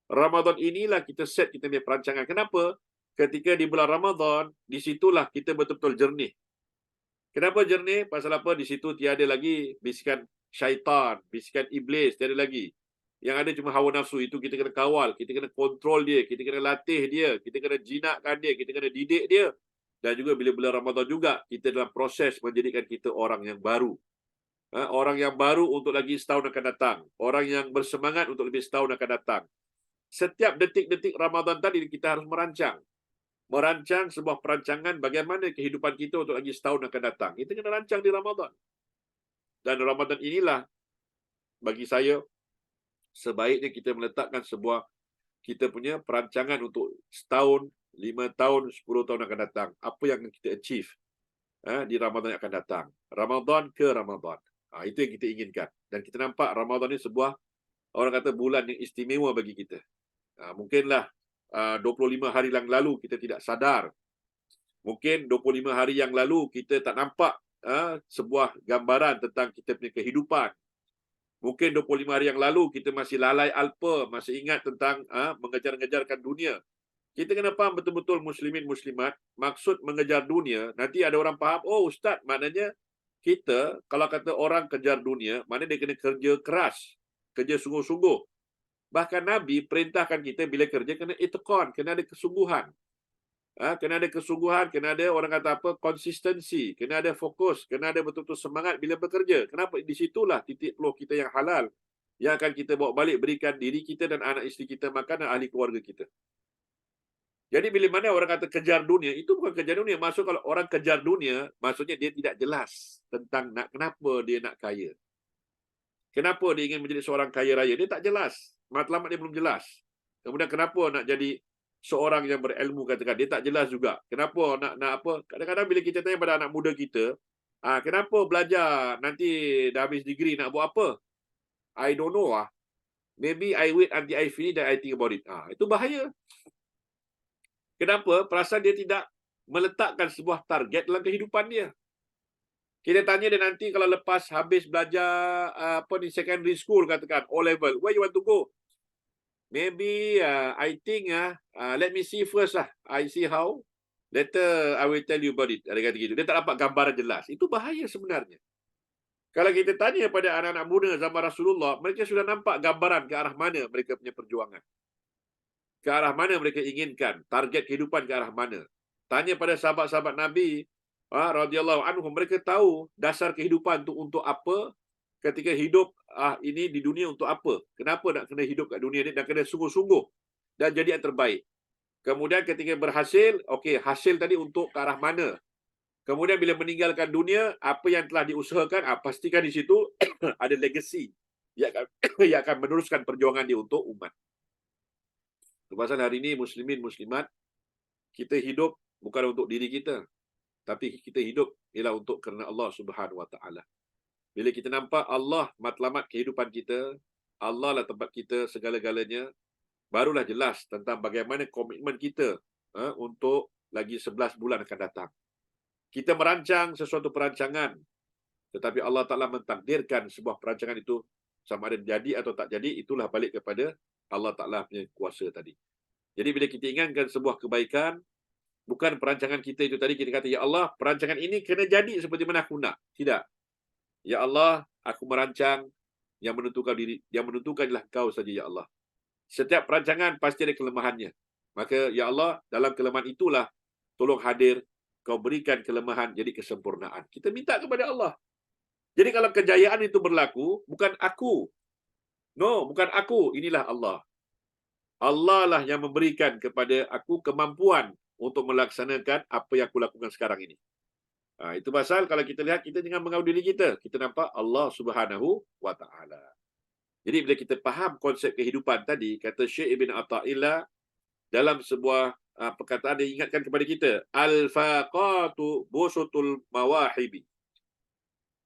Ramadan inilah kita set kita punya perancangan. Kenapa? Ketika di bulan Ramadan, di situlah kita betul-betul jernih. Kenapa jernih? Pasal apa? Di situ tiada lagi bisikan syaitan, bisikan iblis, tiada lagi. Yang ada cuma hawa nafsu. Itu kita kena kawal, kita kena kontrol dia, kita kena latih dia, kita kena jinakkan dia, kita kena didik dia. Dan juga bila bulan Ramadan juga, kita dalam proses menjadikan kita orang yang baru. Orang yang baru untuk lagi setahun akan datang. Orang yang bersemangat untuk lebih setahun akan datang. Setiap detik-detik Ramadan tadi kita harus merancang. Merancang sebuah perancangan bagaimana kehidupan kita untuk lagi setahun akan datang. Kita kena rancang di Ramadan. Dan Ramadan inilah bagi saya sebaiknya kita meletakkan sebuah kita punya perancangan untuk setahun, 5 tahun, 10 tahun akan datang. Apa yang kita achieve di Ramadan yang akan datang. Ramadan ke Ramadan. Itu yang kita inginkan. Dan kita nampak Ramadan ini sebuah, orang kata, bulan yang istimewa bagi kita. Mungkinlah 25 hari yang lalu kita tidak sadar. Mungkin 25 hari yang lalu kita tak nampak sebuah gambaran tentang kita punya kehidupan. Mungkin 25 hari yang lalu kita masih lalai alpa, masih ingat tentang mengejar-ngejarkan dunia. Kita kena faham betul-betul muslimin muslimat, maksud mengejar dunia, nanti ada orang faham, oh ustaz, maknanya kita kalau kata orang kejar dunia, maknanya dia kena kerja keras, kerja sungguh-sungguh. Bahkan Nabi perintahkan kita bila kerja kena itqan, kena ada kesungguhan. Kena ada kesungguhan, kena ada orang kata apa, konsistensi, kena ada fokus, kena ada betul-betul semangat bila bekerja. Kenapa? Di situlah titik peluh kita yang halal, yang akan kita bawa balik berikan diri kita dan anak isteri kita makan dan ahli keluarga kita. Jadi bila mana orang kata kejar dunia, itu bukan kejar dunia. Maksud kalau orang kejar dunia, maksudnya dia tidak jelas tentang kenapa dia nak kaya. Kenapa dia ingin menjadi seorang kaya raya? Dia tak jelas. Matlamat dia belum jelas. Kemudian kenapa nak jadi seorang yang berilmu, katakan. Dia tak jelas juga. Kenapa nak apa? Kadang-kadang bila kita tanya pada anak muda kita, kenapa belajar nanti dah habis degree nak buat apa? I don't know. Maybe I wait until I finish then I think about it. Itu bahaya. Kenapa? Perasaan dia tidak meletakkan sebuah target dalam kehidupan dia. Kita tanya dia nanti kalau lepas habis belajar secondary school, katakan O level, where you want to go? Maybe I think let me see first I see how. Later I will tell you about it. Dia kata gitu. Dia tak dapat gambaran jelas. Itu bahaya sebenarnya. Kalau kita tanya pada anak-anak muda zaman Rasulullah, mereka sudah nampak gambaran ke arah mana mereka punya perjuangan. Ke arah mana mereka inginkan, target kehidupan ke arah mana. Tanya pada sahabat-sahabat Nabi radhiyallahu anhum, mereka tahu dasar kehidupan tu untuk apa, ketika hidup ini di dunia untuk apa. Kenapa nak kena hidup kat dunia ni dan kena sungguh-sungguh dan jadi yang terbaik. Kemudian ketika berhasil, okey, hasil tadi untuk ke arah mana. Kemudian bila meninggalkan dunia, apa yang telah diusahakan, pastikan di situ ada legacy yang akan meneruskan perjuangan dia untuk umat. Pasal hari ini muslimin muslimat, kita hidup bukan untuk diri kita, tapi kita hidup ialah untuk kerana Allah Subhanahu Wa Taala. Bila kita nampak Allah matlamat kehidupan kita, Allah lah tempat kita segala-galanya, barulah jelas tentang bagaimana komitmen kita untuk lagi 11 bulan akan datang. Kita merancang sesuatu perancangan, tetapi Allah Ta'ala mentakdirkan sebuah perancangan itu sama ada jadi atau tak jadi, itulah balik kepada Allah Ta'ala punya kuasa tadi. Jadi bila kita ingatkan sebuah kebaikan, bukan perancangan kita itu tadi, kita kata, Ya Allah, perancangan ini kena jadi seperti mana aku nak. Tidak. Ya Allah, aku merancang, yang menentukan diri, yang menentukan adalah Kau saja, Ya Allah. Setiap perancangan pasti ada kelemahannya. Maka, Ya Allah, dalam kelemahan itulah, tolong hadir, Kau berikan kelemahan jadi kesempurnaan. Kita minta kepada Allah. Jadi kalau kejayaan itu berlaku, bukan aku. No, bukan aku. Inilah Allah. Allah lah yang memberikan kepada aku kemampuan untuk melaksanakan apa yang aku lakukan sekarang ini. Itu pasal kalau kita lihat, kita jangan mengau diri kita. Kita nampak Allah Subhanahu Wa Taala. Jadi bila kita faham konsep kehidupan tadi, kata Syekh Ibn Atha'illah dalam sebuah perkataan, dia ingatkan kepada kita, Al-faqatu busutul mawahibi.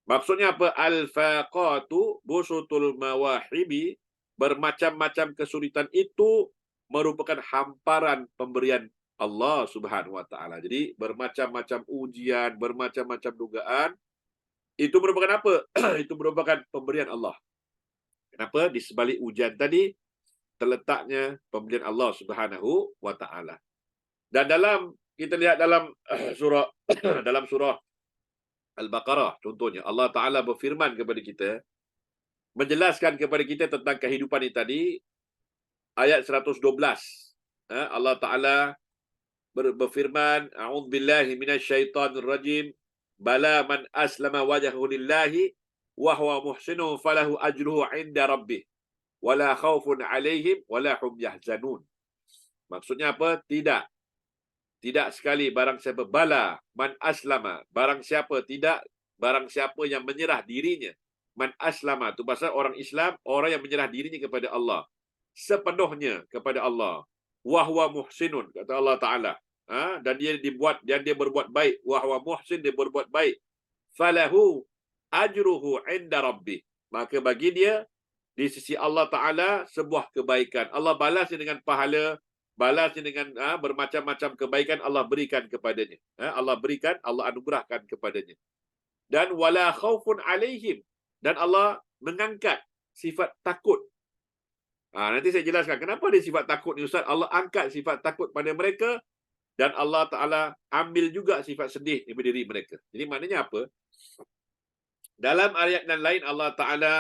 Maksudnya apa? Al-faqatu busutul mawahibi, bermacam-macam kesulitan itu merupakan hamparan pemberian Allah Subhanahu Wa Taala. Jadi bermacam-macam ujian, bermacam-macam dugaan, itu merupakan apa? Itu merupakan pemberian Allah. Kenapa? Di sebalik ujian tadi terletaknya pemberian Allah Subhanahu Wa Taala. Dan dalam kita lihat dalam surah dalam surah Al-Baqarah contohnya, Allah Taala berfirman kepada kita, menjelaskan kepada kita tentang kehidupan ini tadi, ayat 112. Allah Taala berfirman, A'udzubillahi minasyaitonirrajim. Bala man aslama wajhahu lillahi wa huwa muhsinun falahu ajruhu 'inda rabbih wala khaufun 'alaihim wala hum yahzanun. Maksudnya apa? Tidak sekali barang siapa bala man aslama, barang siapa yang menyerah dirinya. Man aslama tu pasal orang Islam, orang yang menyerah dirinya kepada Allah, sepenuhnya kepada Allah. Wa huwa muhsinun, kata Allah Taala. Dan dia berbuat baik. Wa huwa muhsin, dia berbuat baik. Falahu ajruhu 'inda rabbih. Maka bagi dia di sisi Allah Taala sebuah kebaikan. Allah balasnya dengan pahala, balasnya dengan bermacam-macam kebaikan Allah berikan kepadanya. Allah berikan, Allah anugerahkan kepadanya. Dan wala khaufun alaihim, dan Allah mengangkat sifat takut. Nanti saya jelaskan kenapa dia sifat takut ni Ustaz. Allah angkat sifat takut pada mereka dan Allah Ta'ala ambil juga sifat sedih daripada diri mereka. Jadi maknanya apa? Dalam ayat yang lain Allah Ta'ala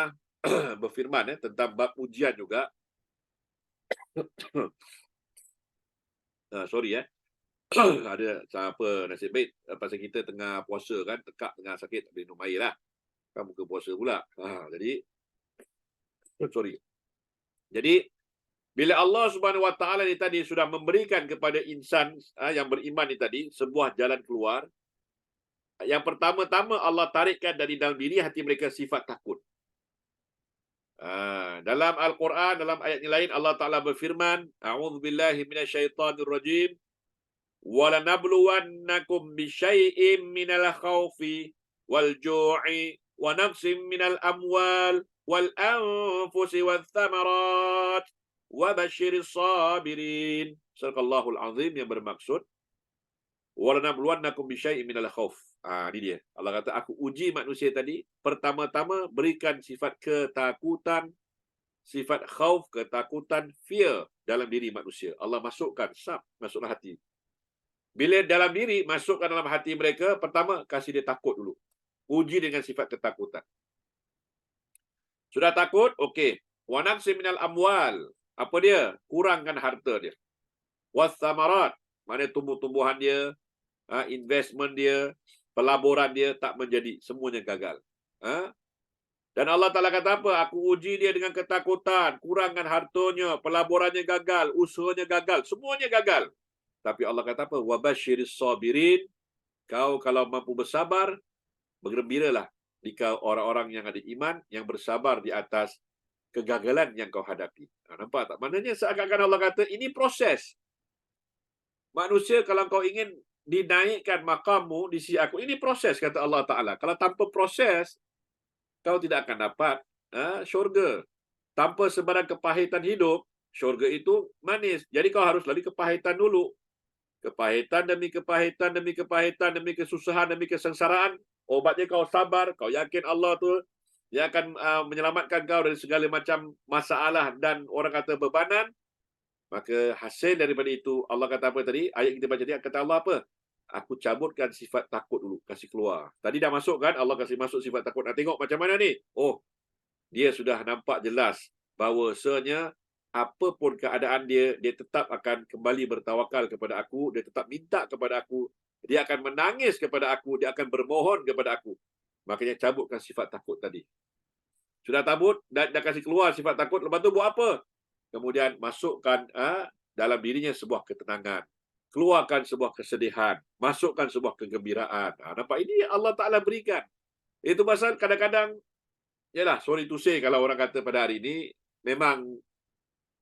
berfirman tentang bab ujian juga. Sorry ada apa nasib baik pasal kita tengah puasa kan, tekak tengah sakit, tak boleh minum air lah. Kan buka puasa pula. Jadi sorry. Jadi bila Allah Subhanahu Wa Taala ni tadi sudah memberikan kepada insan yang beriman ni tadi sebuah jalan keluar, yang pertama-tama Allah tarikkan dari dalam diri hati mereka sifat takut. Dalam Al-Quran, dalam ayat yang lain Allah Ta'ala berfirman, A'udzubillahi minasyaitanirrajim, وَلَنَبْلُوَنَّكُمْ بِشَيْءٍ مِنَ الْخَوْفِ وَالْجُوعِ وَنَقْصٍ مِنَ الْأَمْوَالِ وَالْأَنفُسِ وَالثَّمَرَاتِ وَبَشِّرِ الصَّابِرِينَ. Sadaqallahul Azim, yang bermaksud وَلَنَبْلُوَنَّكُمْ بِشَيْءٍ مِنَ الْخَوْفِ. Ini dia. Allah kata, aku uji manusia tadi. Pertama-tama berikan sifat ketakutan, sifat khauf, ketakutan, fear dalam diri manusia. Allah masukkan, masuklah hati. Bila dalam diri, masukkan dalam hati mereka, pertama, kasih dia takut dulu. Uji dengan sifat ketakutan. Sudah takut? Okey. Wa naqsi minal amwal. Apa dia? Kurangkan harta dia. Was samarat. Mana tumbuh-tumbuhan dia, investment dia, pelaburan dia tak menjadi, semuanya gagal. Dan Allah Ta'ala kata apa? Aku uji dia dengan ketakutan, kurangkan hartanya, pelaburannya gagal, usahanya gagal, semuanya gagal. Tapi Allah kata apa? Wabashiris sabirin. Kau kalau mampu bersabar, bergembiralah jika orang-orang yang ada iman, yang bersabar di atas kegagalan yang kau hadapi. Nampak tak? Maknanya seakan-akan Allah kata, ini proses. Manusia kalau kau ingin dinaikkan maqammu di sisi aku, ini proses, kata Allah Ta'ala. Kalau tanpa proses, kau tidak akan dapat syurga. Tanpa sebarang kepahitan hidup, syurga itu manis. Jadi kau harus lalui kepahitan dulu. Kepahitan demi kepahitan, demi kepahitan, demi kesusahan, demi kesengsaraan. Obatnya kau sabar, kau yakin Allah tu dia akan menyelamatkan kau dari segala macam masalah dan orang kata bebanan. Maka hasil daripada itu, Allah kata apa tadi? Ayat kita baca tadi, kata Allah apa? Aku cabutkan sifat takut dulu, kasih keluar. Tadi dah masuk kan? Allah kasih masuk sifat takut. Nak tengok macam mana ni? Oh, dia sudah nampak jelas bahawasanya apapun keadaan dia tetap akan kembali bertawakal kepada aku, dia tetap minta kepada aku, dia akan menangis kepada aku, dia akan bermohon kepada aku. Makanya cabutkan sifat takut tadi. Sudah tabut, dah kasih keluar sifat takut, lepas tu buat apa? Kemudian masukkan dalam dirinya sebuah ketenangan. Keluarkan sebuah kesedihan. Masukkan sebuah kegembiraan. Nampak? Ini Allah Ta'ala berikan. Itu pasal kadang-kadang, yalah, sorry to say, kalau orang kata pada hari ini, memang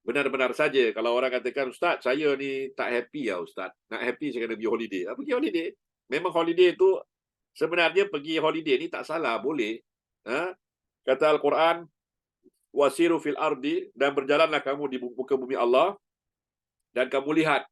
benar-benar saja. Kalau orang katakan, Ustaz, saya ni tak happy ya Ustaz. Nak happy, saya kena pergi holiday. Pergi holiday. Memang holiday itu, sebenarnya pergi holiday ni tak salah, boleh. Kata Al-Quran, wasiru fil ardi, dan berjalanlah kamu di muka bumi Allah, dan kamu lihat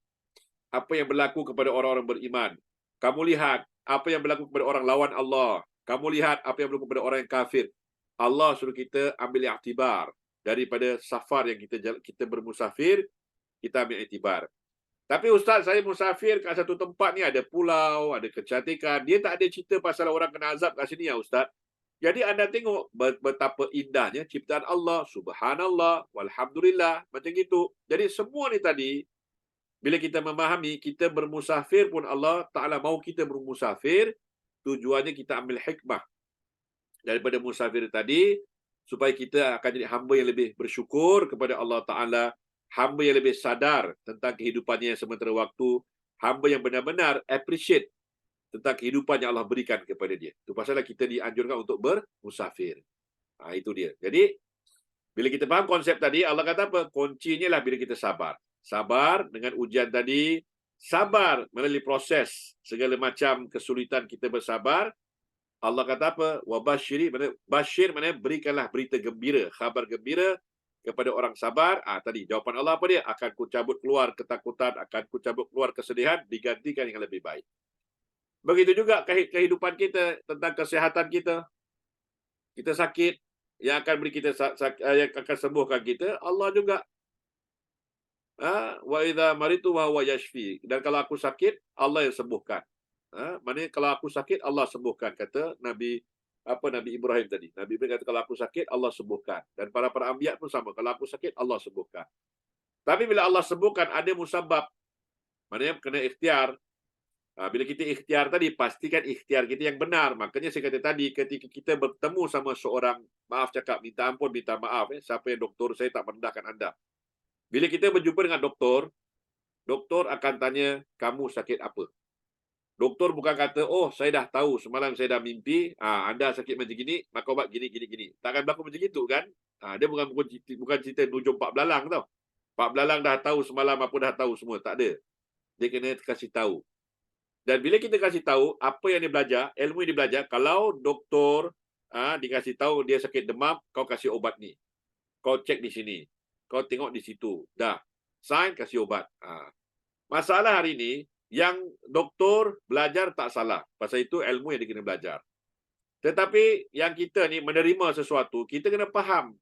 apa yang berlaku kepada orang-orang beriman. Kamu lihat apa yang berlaku kepada orang lawan Allah. Kamu lihat apa yang berlaku kepada orang yang kafir. Allah suruh kita ambil iktibar. Daripada safar yang kita bermusafir, kita ambil iktibar. Tapi Ustaz, saya musafir kat satu tempat ni, ada pulau, ada kecantikan. Dia tak ada cerita pasal orang kena azab kat sini ya Ustaz. Jadi anda tengok betapa indahnya ciptaan Allah. Subhanallah, walhamdulillah. Macam gitu. Jadi semua ni tadi, bila kita memahami, kita bermusafir pun Allah Ta'ala mahu kita bermusafir, tujuannya kita ambil hikmah. daripada musafir tadi, supaya kita akan jadi hamba yang lebih bersyukur kepada Allah Ta'ala, hamba yang lebih sadar tentang kehidupannya yang sementara waktu, hamba yang benar-benar appreciate tentang kehidupan yang Allah berikan kepada dia. Itu pasal kita dianjurkan untuk bermusafir. Itu dia. Jadi, bila kita faham konsep tadi, Allah kata apa? Kuncinya lah bila kita sabar. Sabar dengan ujian tadi, sabar melalui proses segala macam kesulitan kita bersabar. Allah kata apa? Wabashiri, bashir mana berikanlah berita gembira, khabar gembira kepada orang sabar. Tadi jawapan Allah apa dia? Akan ku cabut keluar ketakutan, akan ku cabut keluar kesedihan, digantikan yang lebih baik. Begitu juga kehidupan kita, tentang kesihatan kita. Kita sakit, yang akan beri kita yang akan sembuhkan kita, Allah juga. Wa idza maritu wa huwa yashfi. Dan kalau aku sakit, Allah yang sembuhkan. Maknanya kalau aku sakit, Allah sembuhkan, kata Nabi Ibrahim tadi. Nabi Ibrahim kata, kalau aku sakit, Allah sembuhkan. Dan para anbiya pun sama. Kalau aku sakit, Allah sembuhkan. Tapi bila Allah sembuhkan, ada musabab. Maknanya kena ikhtiar. Bila kita ikhtiar tadi, pastikan ikhtiar kita yang benar. Makanya saya kata tadi, ketika kita bertemu sama seorang, maaf cakap, minta ampun, minta maaf. Siapa yang doktor, saya tak merendahkan anda. Bila kita berjumpa dengan doktor akan tanya, kamu sakit apa? Doktor bukan kata, oh saya dah tahu, semalam saya dah mimpi, anda sakit macam gini, maka ubat gini. Takkan berlaku macam itu kan? Dia bukan cerita nujum Pak Belalang tau. Pak Belalang dah tahu semalam apa dah tahu semua. Tak ada. Dia kena kasih tahu. Dan bila kita kasih tahu, apa yang dia belajar, ilmu yang dia belajar, kalau doktor dikasih tahu dia sakit demam, kau kasih obat ni. Kau cek di sini. Kau tengok di situ. Dah. Sign, kasih obat. Masalah hari ini, yang doktor belajar tak salah. Pasal itu ilmu yang dia kena belajar. Tetapi yang kita ni menerima sesuatu, kita kena faham.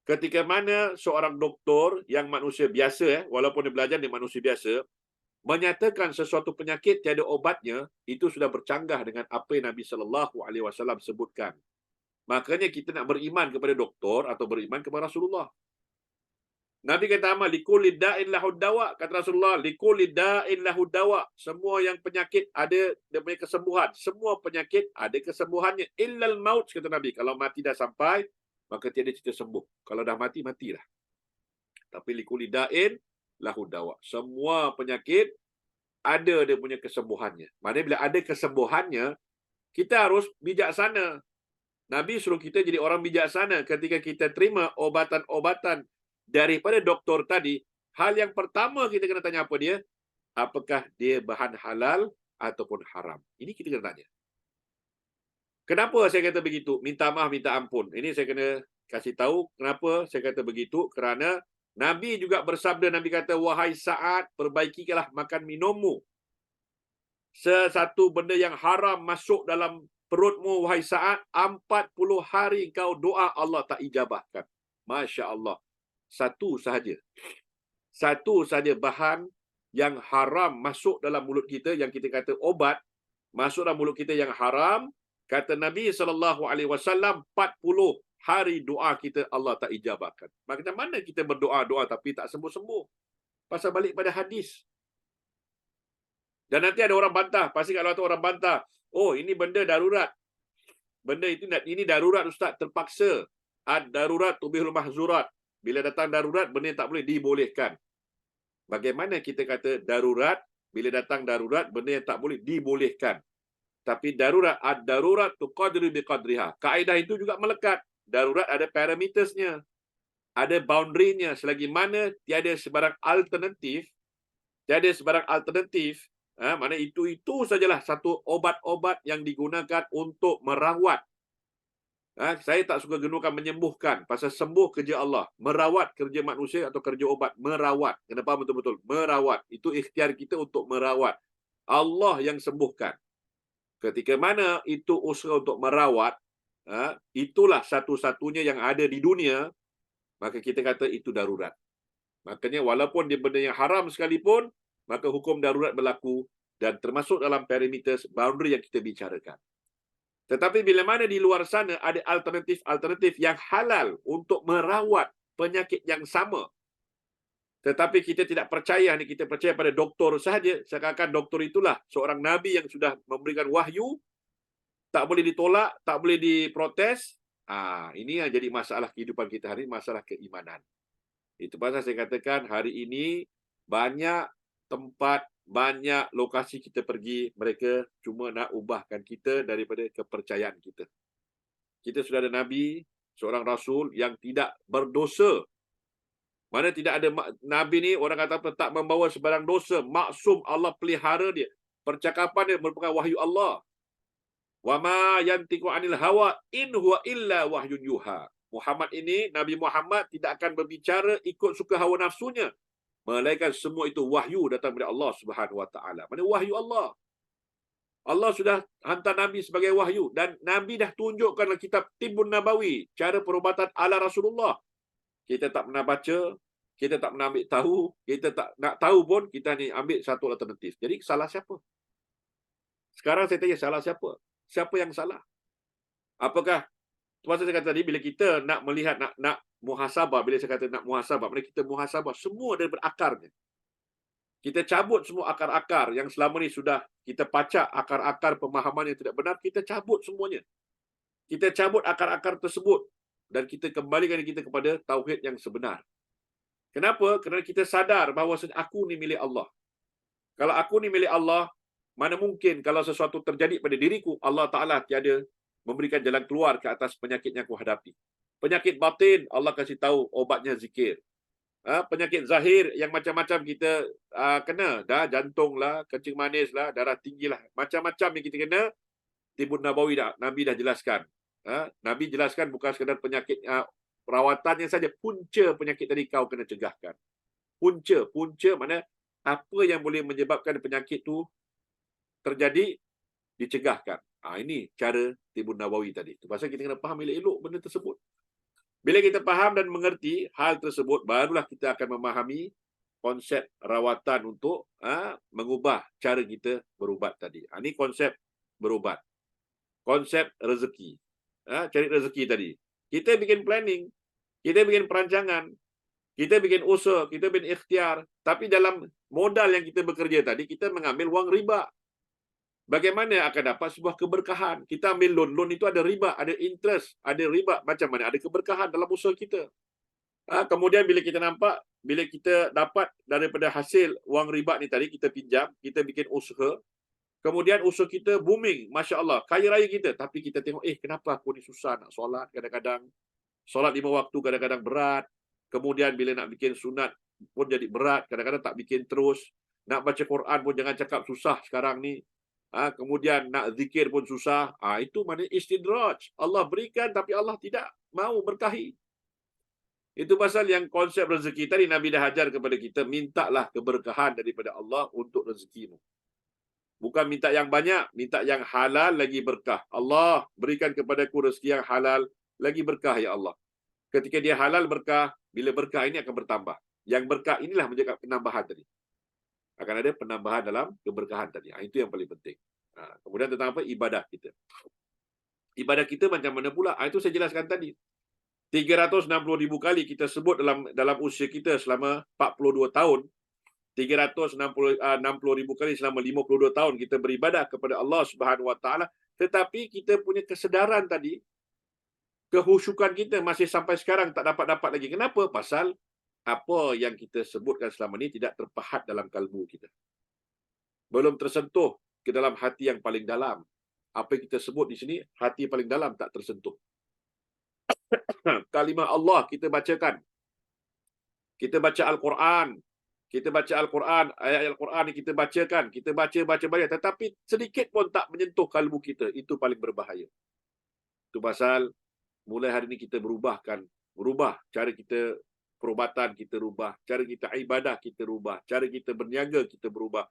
Ketika mana seorang doktor yang manusia biasa, walaupun dia belajar dia manusia biasa, menyatakan sesuatu penyakit tiada obatnya, itu sudah bercanggah dengan apa yang Nabi SAW sebutkan. Makanya kita nak beriman kepada doktor atau beriman kepada Rasulullah. Nabi kata amal, likulli da'in lahud dawa. Kata Rasulullah, likulli da'in lahud dawa. Semua yang penyakit ada dia punya kesembuhan. Semua penyakit ada kesembuhannya. Illal maut, kata Nabi. Kalau mati dah sampai, maka tiada cerita sembuh. Kalau dah mati, matilah. Tapi likulli da'in lahud dawa. Semua penyakit ada dia punya kesembuhannya. Maknanya bila ada kesembuhannya, kita harus bijaksana. Nabi suruh kita jadi orang bijaksana ketika kita terima obatan-obatan daripada doktor tadi. Hal yang pertama kita kena tanya apa dia? Apakah dia bahan halal ataupun haram? Ini kita kena tanya. Kenapa saya kata begitu? Minta maaf, minta ampun. Ini saya kena kasih tahu kenapa saya kata begitu. Kerana Nabi juga bersabda, Nabi kata, wahai Sa'ad, perbaikilah makan minummu. Sesuatu benda yang haram masuk dalam perutmu, wahai Sa'ad, 40 hari kau doa Allah tak ijabahkan. Masya Allah. Satu sahaja bahan yang haram masuk dalam mulut kita, yang kita kata obat, masuk dalam mulut kita yang haram, kata Nabi SAW, 40 hari doa kita Allah tak ijabahkan. Macam mana kita berdoa-doa tapi tak sembuh-sembuh? Pasal balik pada hadis. Dan nanti ada orang bantah. Pasti kalau ada orang bantah, oh ini benda darurat. Benda itu ini darurat Ustaz, terpaksa. Ad-darurat tubihul mahzurat. Bila datang darurat, benda yang tak boleh dibolehkan. Bagaimana kita kata darurat? Bila datang darurat, benda yang tak boleh dibolehkan. Tapi darurat, ad-darurat tuqadri biqadriha. Kaedah itu juga melekat. Darurat ada parametersnya. Ada boundary-nya. Selagi mana tiada sebarang alternatif, mana itu sajalah satu obat-obat yang digunakan untuk merawat. Saya tak suka gunakan menyembuhkan. Pasal sembuh kerja Allah. Merawat kerja manusia atau kerja obat. Merawat. Kenapa betul-betul? Merawat. Itu ikhtiar kita untuk merawat. Allah yang sembuhkan. Ketika mana itu usaha untuk merawat, itulah satu-satunya yang ada di dunia, maka kita kata itu darurat. Makanya walaupun dia benda yang haram sekalipun, maka hukum darurat berlaku dan termasuk dalam parameter boundary yang kita bicarakan. Tetapi bila mana di luar sana ada alternatif-alternatif yang halal untuk merawat penyakit yang sama, tetapi kita tidak percaya, kita percaya pada doktor sahaja, seakan-akan doktor itulah seorang Nabi yang sudah memberikan wahyu, tak boleh ditolak, tak boleh diprotes. Ini yang jadi masalah kehidupan kita hari ini, masalah keimanan. Itu pasal saya katakan hari ini banyak tempat, banyak lokasi kita pergi, mereka cuma nak ubahkan kita daripada kepercayaan kita. Kita sudah ada Nabi, seorang Rasul yang tidak berdosa. Mana tidak ada Nabi ni, orang kata tak membawa sebarang dosa. Maksum, Allah pelihara dia. Percakapan dia merupakan wahyu Allah. Wa ma yantiqu anil hawa in huwa illa wahyun yuha. Muhammad ini, Nabi Muhammad tidak akan berbicara ikut suka hawa nafsunya. Melainkan semua itu wahyu datang dari Allah Subhanahu Wa Taala. Mana wahyu Allah? Allah sudah hantar Nabi sebagai wahyu. Dan Nabi dah tunjukkan dalam kitab Tibbun Nabawi, cara perubatan ala Rasulullah. Kita tak pernah baca, kita tak pernah ambil tahu, kita tak nak tahu pun, kita ni ambil satu alternatif. Jadi salah siapa? Sekarang saya tanya, salah siapa? Siapa yang salah? Apakah, sebab saya kata tadi, bila kita nak melihat, nak muhasabah, bila saya kata nak muhasabah, bila kita muhasabah, semua daripada akarnya. Kita cabut semua akar-akar yang selama ni sudah kita pacak, akar-akar pemahaman yang tidak benar, kita cabut semuanya. Kita cabut akar-akar tersebut dan kita kembalikan kita kepada tauhid yang sebenar. Kenapa? Kerana kita sadar bahawa aku ni milik Allah. Kalau aku ni milik Allah, mana mungkin kalau sesuatu terjadi pada diriku, Allah Ta'ala tiada memberikan jalan keluar ke atas penyakit yang aku hadapi. Penyakit batin, Allah kasih tahu obatnya zikir. Penyakit zahir yang macam-macam kita kena, jantung lah, kencing manis lah, darah tinggi lah, macam-macam yang kita kena, Tibbun Nabawi Nabi dah jelaskan. Nabi jelaskan bukan sekadar penyakit perawatannya saja, punca penyakit tadi kau kena cegahkan. Punca mana apa yang boleh menyebabkan penyakit tu terjadi, dicegahkan. Ini cara Tibbun Nabawi tadi. Itu pasal kita kena faham elok-elok benda tersebut. Bila kita faham dan mengerti hal tersebut, barulah kita akan memahami konsep rawatan untuk mengubah cara kita berubat tadi. Ini konsep berubat. Konsep rezeki. Cari rezeki tadi. Kita bikin planning, kita bikin perancangan, kita bikin usaha, kita bikin ikhtiar. Tapi dalam modal yang kita bekerja tadi, kita mengambil wang riba. Bagaimana akan dapat sebuah keberkahan? Kita ambil loan itu ada riba, ada interest, ada riba. Macam mana ada keberkahan dalam usaha kita? Kemudian bila kita nampak, bila kita dapat daripada hasil wang riba ni tadi, kita pinjam, kita bikin usaha, kemudian usaha kita booming, Masya Allah, kaya raya kita. Tapi kita tengok, kenapa aku ni susah nak solat kadang-kadang. Solat 5 waktu kadang-kadang berat. Kemudian bila nak bikin sunat pun jadi berat, kadang-kadang tak bikin terus. Nak baca Quran pun jangan cakap susah sekarang ni. Kemudian nak zikir pun susah. Itu maknanya istidraj. Allah berikan tapi Allah tidak mau berkahi. Itu pasal yang konsep rezeki tadi Nabi dah ajar kepada kita, mintalah keberkahan daripada Allah untuk rezekimu. Bukan minta yang banyak, minta yang halal lagi berkah. Allah berikan kepadaku rezeki yang halal lagi berkah ya Allah. Ketika dia halal berkah, bila berkah ini akan bertambah. Yang berkah inilah menjaga penambahan tadi. Akan ada penambahan dalam keberkahan tadi. Itu yang paling penting. Kemudian tentang apa? Ibadah kita. Ibadah kita macam mana pula? Itu saya jelaskan tadi. 360,000 kali kita sebut dalam usia kita selama 42 tahun. 360,000 kali selama 52 tahun kita beribadah kepada Allah Subhanahu Wa Taala. Tetapi kita punya kesedaran tadi, kehusyukan kita masih sampai sekarang tak dapat lagi. Kenapa? Pasal apa yang kita sebutkan selama ini tidak terpahat dalam kalbu kita. Belum tersentuh ke dalam hati yang paling dalam. Apa yang kita sebut di sini, hati paling dalam tak tersentuh. Kalimah Allah kita bacakan. Kita baca Al-Quran. Kita baca Al-Quran, ayat Al-Quran ni kita bacakan. Kita baca. Tetapi sedikit pun tak menyentuh kalbu kita. Itu paling berbahaya. Itu pasal mulai hari ini kita berubah cara kita perubatan kita rubah, cara kita ibadah kita rubah, cara kita berniaga kita berubah,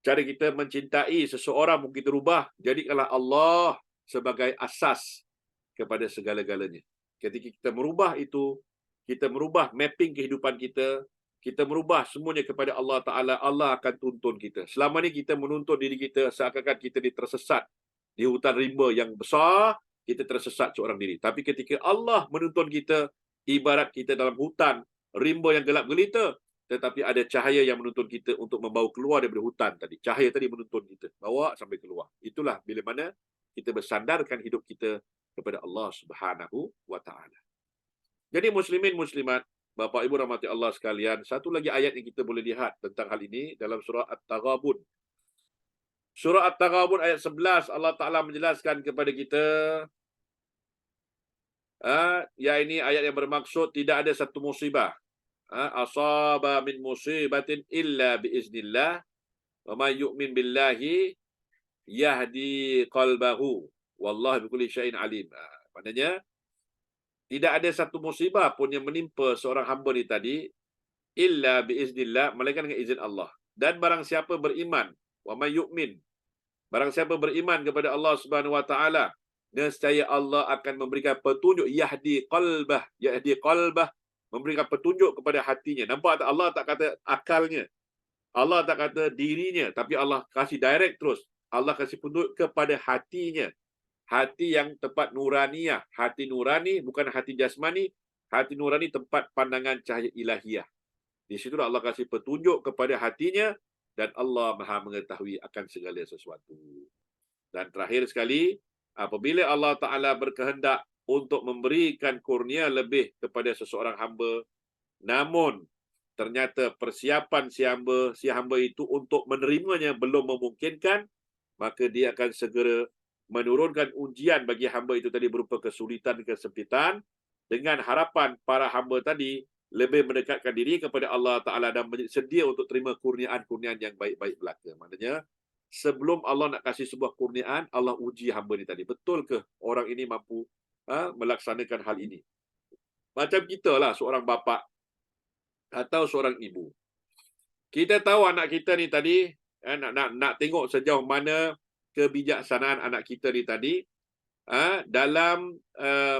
cara kita mencintai seseorang pun kita rubah. Jadikanlah Allah sebagai asas kepada segala-galanya. Ketika kita merubah itu, kita merubah mapping kehidupan kita, kita merubah semuanya kepada Allah Ta'ala, Allah akan tuntun kita. Selama ni kita menuntun diri kita seakan-akan kita tersesat di hutan rimba yang besar, kita tersesat seorang diri. Tapi ketika Allah menuntun kita, ibarat kita dalam hutan rimba yang gelap gelita, tetapi ada cahaya yang menuntun kita untuk membawa keluar daripada hutan tadi. Cahaya tadi menuntun kita, bawa sampai keluar. Itulah bila mana kita bersandarkan hidup kita kepada Allah Subhanahu wa taala. Jadi muslimin muslimat, Bapak Ibu rahmati Allah sekalian, satu lagi ayat yang kita boleh lihat tentang hal ini dalam surah At-Taghabun. Surah At-Taghabun ayat 11, Allah Taala menjelaskan kepada kita, ya ini ayat yang bermaksud tidak ada satu musibah asaba min musibatin illa biiznillah wa may yu'min billahi yahdi qalbahu wallahu bikulli syai'in alim. Maknanya tidak ada satu musibah pun yang menimpa seorang hamba ni tadi illa biiznillah, melainkan dengan izin Allah. Dan barang siapa beriman, wa may yu'min, barang siapa beriman kepada Allah Subhanahu wa taala, nescaya Allah akan memberikan petunjuk, yahdi qalbah, memberikan petunjuk kepada hatinya. Nampak tak? Allah tak kata akalnya, Allah tak kata dirinya, tapi Allah kasih direct terus. Allah kasih petunjuk kepada hatinya. Hati yang tempat nuraniyah. Hati nurani bukan hati jasmani. Hati nurani tempat pandangan cahaya ilahiyah. Di situ Allah kasih petunjuk kepada hatinya dan Allah Maha mengetahui akan segala sesuatu. Dan terakhir sekali, apabila Allah Ta'ala berkehendak untuk memberikan kurnia lebih kepada seseorang hamba, namun ternyata persiapan si hamba itu untuk menerimanya belum memungkinkan, maka dia akan segera menurunkan ujian bagi hamba itu tadi berupa kesulitan, kesempitan, dengan harapan para hamba tadi lebih mendekatkan diri kepada Allah Ta'ala dan sedia untuk terima kurniaan-kurniaan yang baik-baik belaka. Maknanya, sebelum Allah nak kasih sebuah kurniaan, Allah uji hamba ni tadi. Betul ke orang ini mampu melaksanakan hal ini? Macam kita lah, seorang bapa atau seorang ibu. Kita tahu anak kita ni tadi, nak tengok sejauh mana kebijaksanaan anak kita ni tadi dalam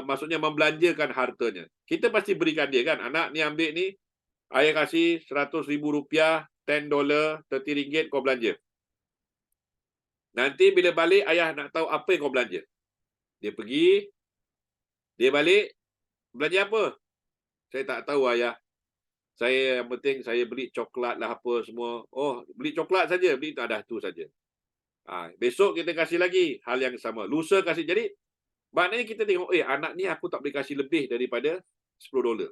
maksudnya membelanjakan hartanya. Kita pasti berikan dia kan. Anak ni ambil ni, ayah kasih RM100,000, $10, RM30 kau belanja. Nanti bila balik, ayah nak tahu apa yang kau belanja. Dia pergi, dia balik, belanja apa? Saya tak tahu ayah. Saya yang penting saya beli coklat lah apa semua. Oh, beli coklat saja, beli tak ada tu saja. Besok kita kasih lagi hal yang sama. Lusa kasih. Jadi maknanya kita tengok, anak ni aku tak boleh kasih lebih daripada $10.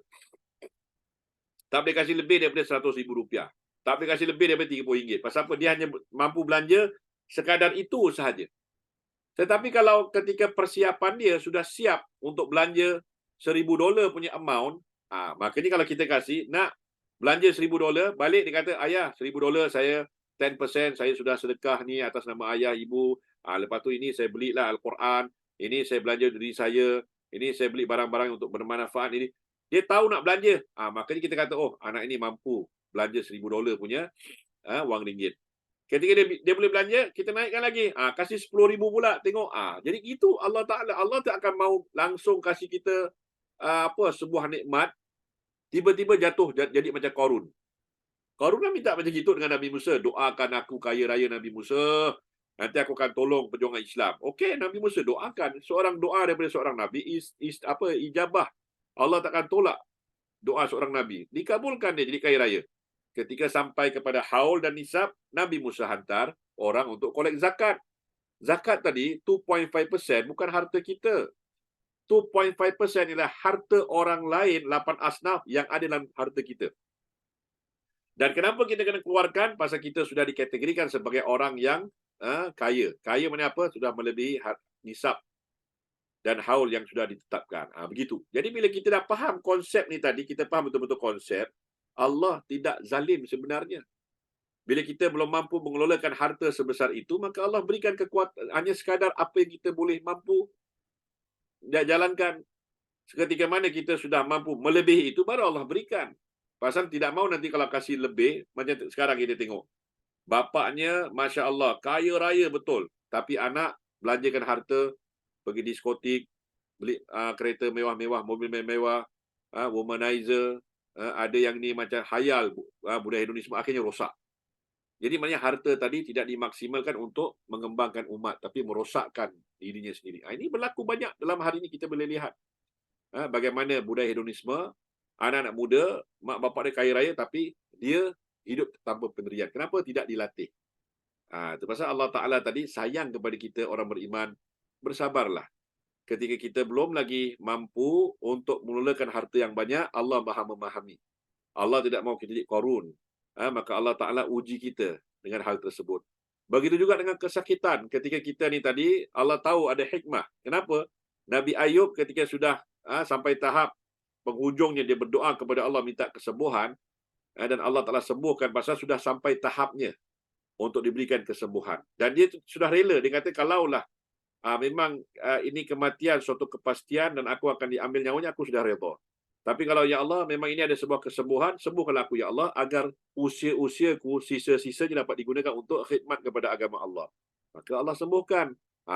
Tak boleh kasih lebih daripada RM100,000. Tak boleh kasih lebih daripada RM30. Pasal apa? Dia hanya mampu belanja sekadar itu sahaja. Tetapi kalau ketika persiapan dia sudah siap untuk belanja $1,000 punya amount, makanya kalau kita kasih, nak belanja $1,000, balik dia kata, ayah, $1,000 saya 10% saya sudah sedekah ni atas nama ayah, ibu. Lepas tu ini saya belilah Al-Quran, ini saya belanja diri saya, ini saya beli barang-barang untuk bermanfaat ini. Dia tahu nak belanja. Makanya kita kata, oh, anak ini mampu belanja $1,000 punya wang ringgit. Ketika dia boleh belanja, kita naikkan lagi. Kasih RM10,000 pula. Tengok. Jadi itu Allah Ta'ala. Allah tak akan mau langsung kasih kita sebuah nikmat. Tiba-tiba jatuh jadi macam Qarun. Qarun kan minta macam gitu dengan Nabi Musa. Doakan aku kaya raya Nabi Musa. Nanti aku akan tolong perjuangan Islam. Okey, Nabi Musa doakan. Seorang doa daripada seorang Nabi ijabah. Allah takkan tolak doa seorang Nabi. Dikabulkan dia jadi kaya raya. Ketika sampai kepada haul dan nisab, Nabi Musa hantar orang untuk kolek zakat. Zakat tadi 2.5% bukan harta kita. 2.5% ialah harta orang lain, 8 asnaf yang ada dalam harta kita. Dan kenapa kita kena keluarkan? Pasal kita sudah dikategorikan sebagai orang yang kaya. Kaya mana apa? Sudah melebihi nisab dan haul yang sudah ditetapkan. Begitu. Jadi bila kita dah faham konsep ni tadi, kita faham betul-betul konsep, Allah tidak zalim sebenarnya. Bila kita belum mampu mengelolakan harta sebesar itu, maka Allah berikan kekuatan hanya sekadar apa yang kita boleh mampu jalankan. Seketika mana kita sudah mampu melebihi itu, baru Allah berikan. Pasal tidak mau nanti kalau kasih lebih, macam sekarang kita tengok. Bapaknya, Masya Allah, kaya raya betul. Tapi anak belanjakan harta, pergi diskotik, beli kereta mewah-mewah, mobil mewah-mewah, womanizer, ada yang ni macam hayal, budaya Indonesia akhirnya rosak. Jadi maknanya harta tadi tidak dimaksimalkan untuk mengembangkan umat, tapi merosakkan dirinya sendiri. Ini berlaku banyak dalam hari ini kita boleh lihat. Bagaimana budaya hedonisme, anak-anak muda, mak bapak dia kaya raya, tapi dia hidup tanpa pendirian. Kenapa tidak dilatih? Itu pasal Allah Ta'ala tadi sayang kepada kita orang beriman. bersabarlah. Ketika kita belum lagi mampu untuk mengeluarkan harta yang banyak, Allah Maha memahami. Allah tidak mau kita jadi Qarun. Maka Allah Ta'ala uji kita dengan hal tersebut. Begitu juga dengan kesakitan. Ketika kita ni tadi, Allah tahu ada hikmah. Kenapa? Nabi Ayub ketika sudah sampai tahap penghujungnya, dia berdoa kepada Allah minta kesembuhan, dan Allah Ta'ala sembuhkan pasal sudah sampai tahapnya untuk diberikan kesembuhan. Dan dia sudah rela. Dia kata, kalaulah memang ini kematian, suatu kepastian dan aku akan diambil nyawanya, aku sudah redha. Tapi kalau ya Allah, memang ini ada sebuah kesembuhan, sembuhkanlah aku ya Allah, agar usia-usiaku, sisa-sisanya dapat digunakan untuk khidmat kepada agama Allah. Maka Allah sembuhkan.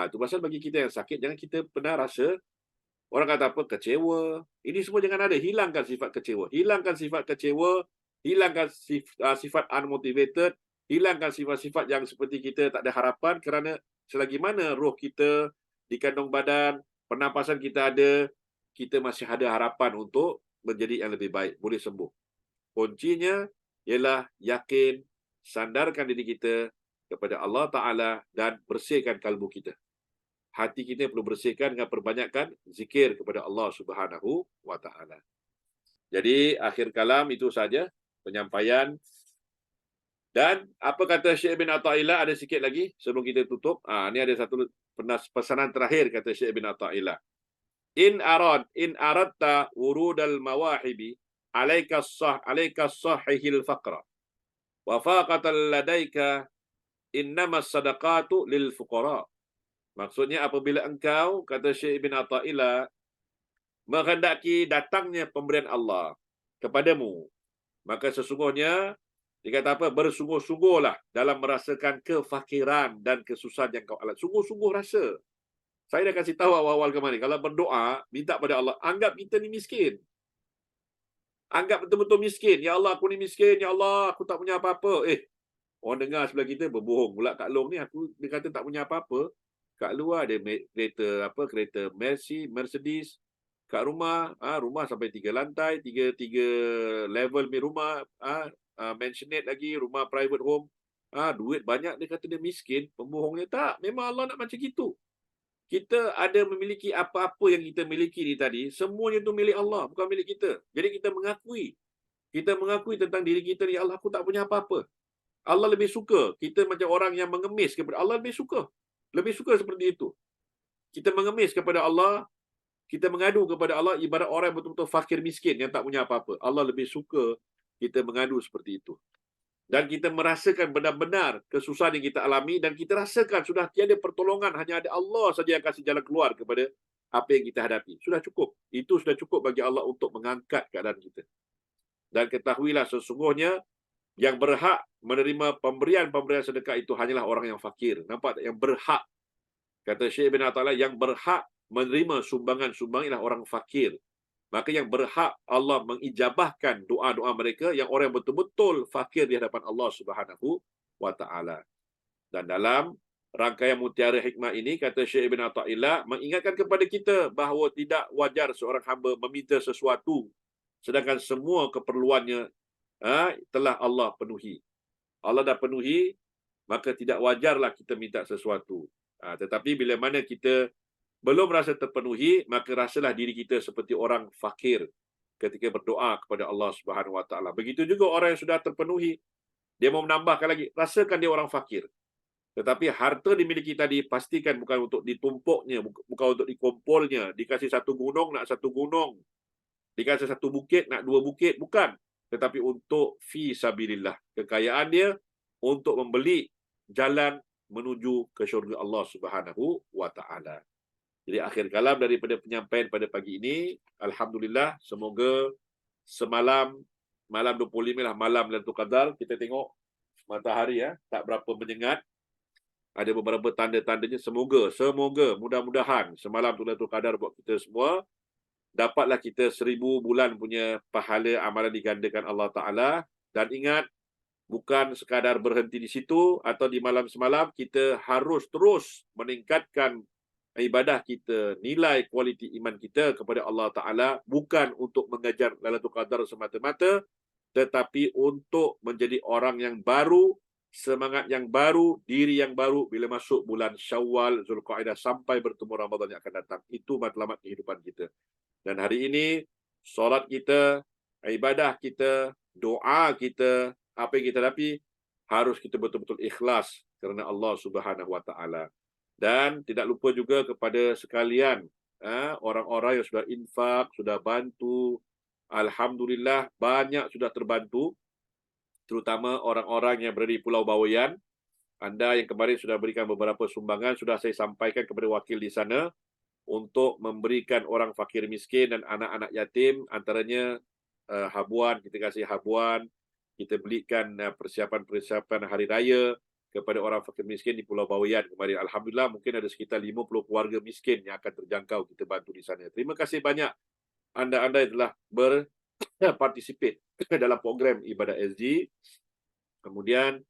Itu pasal bagi kita yang sakit, jangan kita pernah rasa, orang kata apa, kecewa. Ini semua jangan ada. Hilangkan sifat kecewa. Hilangkan sifat kecewa, hilangkan sifat unmotivated, hilangkan sifat-sifat yang seperti kita tak ada harapan, kerana selagi mana roh kita di kandung badan, pernafasan kita ada, kita masih ada harapan untuk menjadi yang lebih baik, boleh sembuh. Kuncinya ialah yakin, sandarkan diri kita kepada Allah Ta'ala dan bersihkan kalbu kita. Hati kita perlu bersihkan dengan perbanyakkan zikir kepada Allah Subhanahu wa Ta'ala. Jadi akhir kalam itu saja penyampaian. Dan apa kata Syekh bin Athaillah, ada sikit lagi sebelum kita tutup. Ini ada satu pesanan terakhir kata Syekh bin Athaillah. In aradta wurudal mawahibi alaika sahihil faqra wa faqatal ladaika innamas sadaqatu lil fuqara. Maksudnya apabila engkau, kata Syekh bin Athaillah, menghendaki datangnya pemberian Allah kepadamu, maka sesungguhnya dia kata apa? Bersungguh-sungguhlah dalam merasakan kefakiran dan kesusahan yang kau alami. Sungguh-sungguh rasa. Saya dah kasih tahu awal-awal kemarin, kalau berdoa, minta pada Allah, anggap kita ni miskin. Anggap betul-betul miskin. Ya Allah, aku ni miskin. Ya Allah, aku tak punya apa-apa. Orang dengar sebelah kita berbohong pula Kak Long ni. Dia kata tak punya apa-apa. Kat luar ada kereta Mercedes. Kat rumah, rumah sampai 3 lantai, 3 level ni rumah, mansionette lagi, rumah private home. Duit banyak, dia kata dia miskin. Pembohongnya tak. Memang Allah nak macam gitu. Kita ada memiliki apa-apa yang kita miliki ni tadi, semuanya itu milik Allah, bukan milik kita. Jadi kita mengakui tentang diri kita ni, Allah, aku tak punya apa-apa. Allah lebih suka. Kita macam orang yang mengemis kepada Allah, lebih suka. Lebih suka seperti itu. Kita mengemis kepada Allah, kita mengadu kepada Allah, ibarat orang yang betul-betul fakir miskin yang tak punya apa-apa. Allah lebih suka kita mengadu seperti itu. Dan kita merasakan benar-benar kesusahan yang kita alami, dan kita rasakan sudah tiada pertolongan, hanya ada Allah saja yang kasih jalan keluar kepada apa yang kita hadapi. Sudah cukup. Itu sudah cukup bagi Allah untuk mengangkat keadaan kita. Dan ketahuilah sesungguhnya yang berhak menerima pemberian sedekah itu hanyalah orang yang fakir. Nampak tak? Yang berhak. Kata Syekh bin Athaillah, yang berhak menerima sumbangan-sumbangan ialah orang fakir. Maka yang berhak Allah mengijabahkan doa-doa mereka yang orang yang betul-betul fakir di hadapan Allah Subhanahu wa Ta'ala. Dan dalam rangkaian mutiara hikmah ini, kata Syekh Ibn Athaillah, mengingatkan kepada kita bahawa tidak wajar seorang hamba meminta sesuatu sedangkan semua keperluannya telah Allah penuhi. Allah dah penuhi, maka tidak wajarlah kita minta sesuatu. Tetapi bila mana kita belum rasa terpenuhi, maka rasalah diri kita seperti orang fakir ketika berdoa kepada Allah Subhanahu Wa Taala. Begitu juga orang yang sudah terpenuhi, dia mau menambahkan lagi, rasakan dia orang fakir. Tetapi harta dimiliki tadi pastikan bukan untuk ditumpuknya, bukan untuk dikumpulnya. Dikasih satu gunung nak satu gunung, dikasih satu bukit nak 2 bukit, bukan. Tetapi untuk fi sabilillah, kekayaan dia untuk membeli jalan menuju ke syurga Allah Subhanahu Wa Taala. Jadi akhir kalam daripada penyampaian pada pagi ini, alhamdulillah, semoga malam 25 lah, malam Lailatul Qadar, kita tengok matahari tak berapa menyengat. Ada beberapa tanda-tandanya. Semoga mudah-mudahan semalam tu Lailatul Qadar buat kita semua dapatlah kita 1000 bulan punya pahala amalan digandakan Allah Ta'ala. Dan ingat, bukan sekadar berhenti di situ atau di malam semalam, kita harus terus meningkatkan ibadah kita, nilai kualiti iman kita kepada Allah Ta'ala, bukan untuk mengejar Lailatul Qadar semata-mata, tetapi untuk menjadi orang yang baru, semangat yang baru, diri yang baru bila masuk bulan Syawal, Zulqa'dah sampai bertemu Ramadan yang akan datang. Itu matlamat kehidupan kita. Dan hari ini, solat kita, ibadah kita, doa kita, apa yang kita hadapi, harus kita betul-betul ikhlas kerana Allah Subhanahu Wa Taala. Dan tidak lupa juga kepada sekalian orang-orang yang sudah infak, sudah bantu. Alhamdulillah banyak sudah terbantu, terutama orang-orang yang berada di Pulau Bawean. Anda yang kemarin sudah berikan beberapa sumbangan, sudah saya sampaikan kepada wakil di sana untuk memberikan orang fakir miskin dan anak-anak yatim, antaranya habuan, kita kasih habuan, kita belikan persiapan-persiapan hari raya kepada orang fakir miskin di Pulau Bawean kemarin. Alhamdulillah mungkin ada sekitar 50 keluarga miskin yang akan terjangkau, kita bantu di sana. Terima kasih banyak anda-anda yang telah berpartisipate dalam program Ibadah SG. Kemudian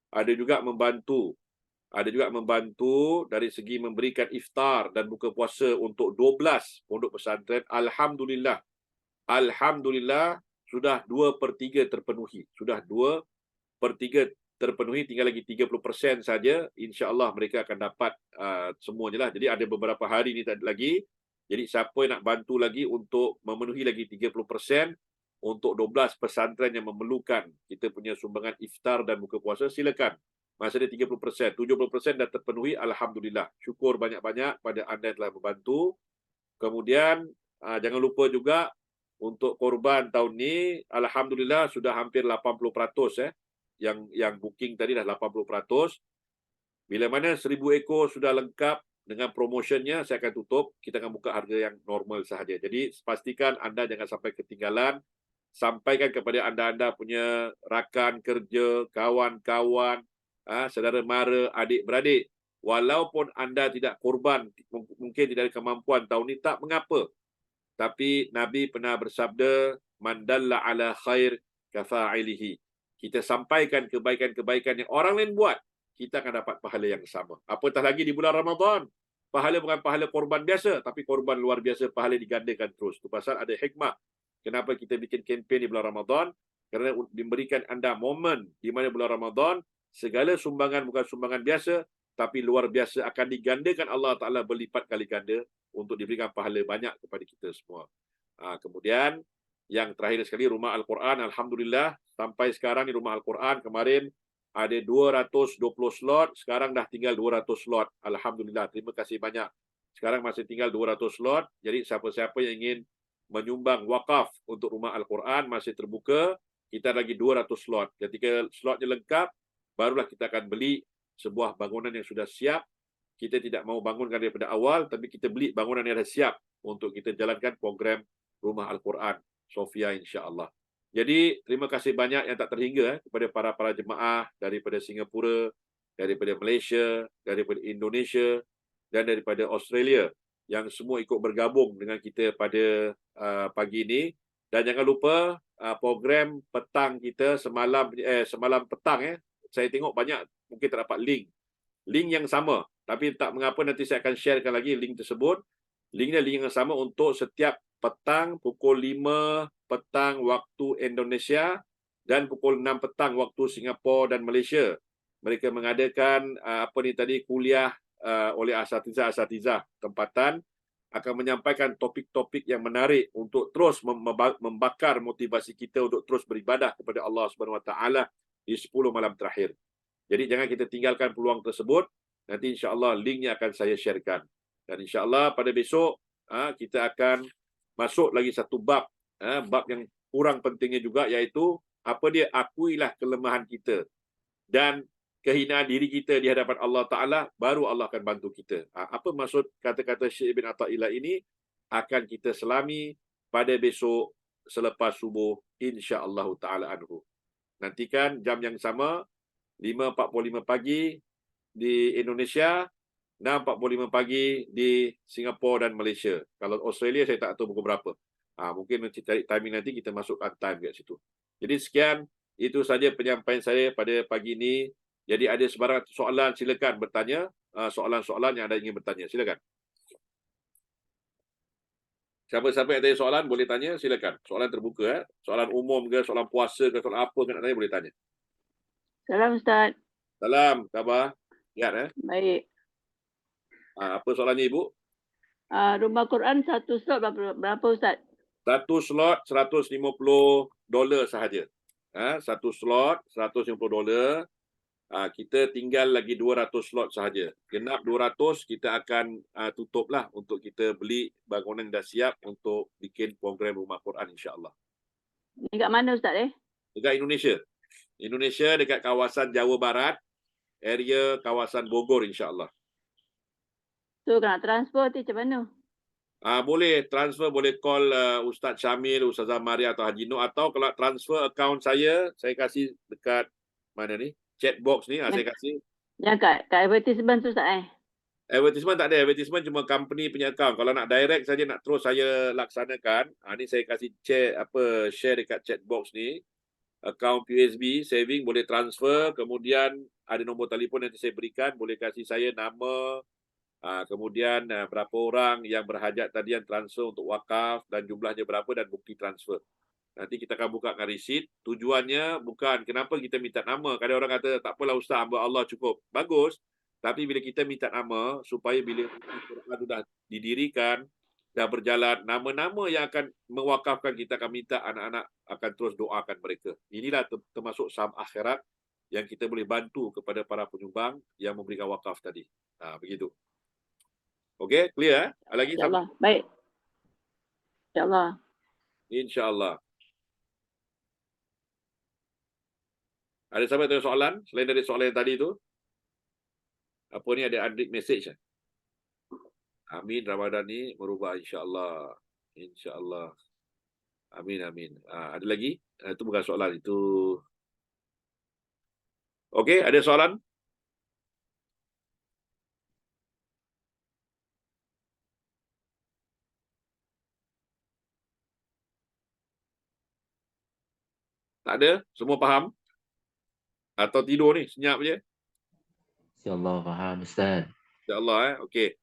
ada juga membantu dari segi memberikan iftar dan buka puasa untuk 12 pondok pesantren. Alhamdulillah sudah 2/3 terpenuhi. Sudah 2/3 terpenuhi, tinggal lagi 30% saja. InsyaAllah mereka akan dapat semuanya lah. Jadi ada beberapa hari ni lagi. Jadi siapa yang nak bantu lagi untuk memenuhi lagi 30% untuk 12 pesantren yang memerlukan kita punya sumbangan iftar dan buka puasa, silakan. Masih ada 30%, 70% dah terpenuhi. Alhamdulillah. Syukur banyak-banyak pada anda yang telah membantu. Kemudian jangan lupa juga untuk korban tahun ni, alhamdulillah sudah hampir 80%. Yang booking tadi dah 80%. Bila mana 1000 ekor sudah lengkap dengan promotionnya, saya akan tutup. Kita akan buka harga yang normal sahaja. Jadi pastikan anda jangan sampai ketinggalan. Sampaikan kepada anda-anda punya rakan kerja, kawan-kawan, saudara mara, adik-beradik. Walaupun anda tidak korban, mungkin tidak ada kemampuan tahun ini, tak mengapa. Tapi Nabi pernah bersabda, man dalla ala khair kafa'ilihi. Kita sampaikan kebaikan-kebaikan yang orang lain buat, kita akan dapat pahala yang sama. Apatah lagi di bulan Ramadan. Pahala bukan pahala korban biasa, tapi korban luar biasa, pahala digandakan terus. Itu pasal ada hikmah. Kenapa kita bikin kempen di bulan Ramadan? Kerana memberikan anda momen di mana bulan Ramadan, segala sumbangan bukan sumbangan biasa, tapi luar biasa akan digandakan Allah Ta'ala berlipat kali ganda untuk diberikan pahala banyak kepada kita semua. Kemudian, yang terakhir sekali, Rumah Al-Quran. Alhamdulillah, sampai sekarang di Rumah Al-Quran, kemarin ada 220 slot, sekarang dah tinggal 200 slot. Alhamdulillah, terima kasih banyak. Sekarang masih tinggal 200 slot, jadi siapa-siapa yang ingin menyumbang wakaf untuk Rumah Al-Quran masih terbuka. Kita lagi 200 slot. Ketika slotnya lengkap, barulah kita akan beli sebuah bangunan yang sudah siap. Kita tidak mau bangunkan daripada awal, tapi kita beli bangunan yang dah siap untuk kita jalankan program Rumah Al-Quran Sofia, insya-Allah. Jadi, terima kasih banyak yang tak terhingga kepada para jemaah daripada Singapura, daripada Malaysia, daripada Indonesia dan daripada Australia yang semua ikut bergabung dengan kita pada pagi ini. Dan jangan lupa program petang kita semalam petang, saya tengok banyak mungkin tak dapat link yang sama, tapi tak mengapa, nanti saya akan sharekan lagi link tersebut. Linknya link yang sama untuk setiap petang pukul 5 petang waktu Indonesia dan pukul 6 petang waktu Singapura dan Malaysia. Mereka mengadakan kuliah oleh asatizah tempatan, akan menyampaikan topik-topik yang menarik untuk terus membakar motivasi kita untuk terus beribadah kepada Allah Subhanahu Wa Taala di 10 malam terakhir. Jadi jangan kita tinggalkan peluang tersebut. Nanti insya-Allah linknya akan saya sharekan. Dan insya-Allah pada besok kita akan masuk lagi satu bab, bab yang kurang pentingnya juga, iaitu apa dia, akuilah kelemahan kita dan kehinaan diri kita di hadapan Allah Ta'ala, baru Allah akan bantu kita. Apa maksud kata-kata Syekh Ibn Atha'illah ini? Akan kita selami pada besok selepas subuh, insya-Allah Ta'ala anhu. Nantikan jam yang sama, 5.45 pagi di Indonesia, 6.45 pagi di Singapura dan Malaysia. Kalau Australia, saya tak tahu pukul berapa. Mungkin nanti cari timing, nanti kita masukkan time kat situ. Jadi sekian, itu saja penyampaian saya pada pagi ini. Jadi ada sebarang soalan, silakan bertanya. Soalan-soalan yang ada ingin bertanya, silakan. Siapa-siapa yang ada soalan, boleh tanya, silakan. Soalan terbuka. Soalan umum ke, soalan puasa ke, soalan apa ke nak tanya, boleh tanya. Salam Ustaz. Salam, khabar? Sihat Baik. Apa soalannya Ibu? Rumah Quran satu slot berapa Ustaz? Satu slot $150 sahaja. Satu slot $150. Kita tinggal lagi 200 slot sahaja. Genap 200, kita akan tutuplah untuk kita beli bangunan dah siap untuk bikin program Rumah Quran insya-Allah. Ni kat mana Ustaz Dekat Indonesia. Indonesia dekat kawasan Jawa Barat, area kawasan Bogor insya-Allah. So nak transfer tu macam mana? Boleh transfer, boleh call Ustaz Syamil, Ustazah Maria atau Haji Nur, atau kalau transfer akaun saya kasih dekat mana ni? Chat box ni, saya kasih. Yang kat advertisement tu Ustaz Advertisement tak ada, advertisement cuma company punya account. Kalau nak direct saja, nak terus saya laksanakan, ni saya kasih share dekat chat box ni. Account PSB saving boleh transfer, kemudian ada nombor telefon nanti saya berikan, boleh kasih saya nama, kemudian berapa orang yang berhajat tadi yang transfer untuk wakaf dan jumlahnya berapa dan bukti transfer. Nanti kita akan bukakan resit. Tujuannya bukan kenapa kita minta nama. Kadang orang kata tak apalah Ustaz, hamba Allah cukup. Bagus. Tapi bila kita minta nama supaya bila Quran sudah didirikan, dah berjalan, nama-nama yang akan mewakafkan kita akan minta anak-anak akan terus doakan mereka. Inilah termasuk saham akhirat yang kita boleh bantu kepada para penyumbang yang memberikan wakaf tadi. Begitu. Okey, clear Lagi InsyaAllah. Baik. InsyaAllah. InsyaAllah. Ada siapa yang tanya soalan selain dari soalan yang tadi tu? Apa ni ada unread message? Amin, Ramadan ni merubah insya-Allah. Insya-Allah. Amin, amin. Ada lagi? Itu bukan soalan, itu. Okey, ada soalan? Tak ada? Semua faham? Atau tidur ni, senyap je? InsyaAllah faham Ustaz. InsyaAllah okey.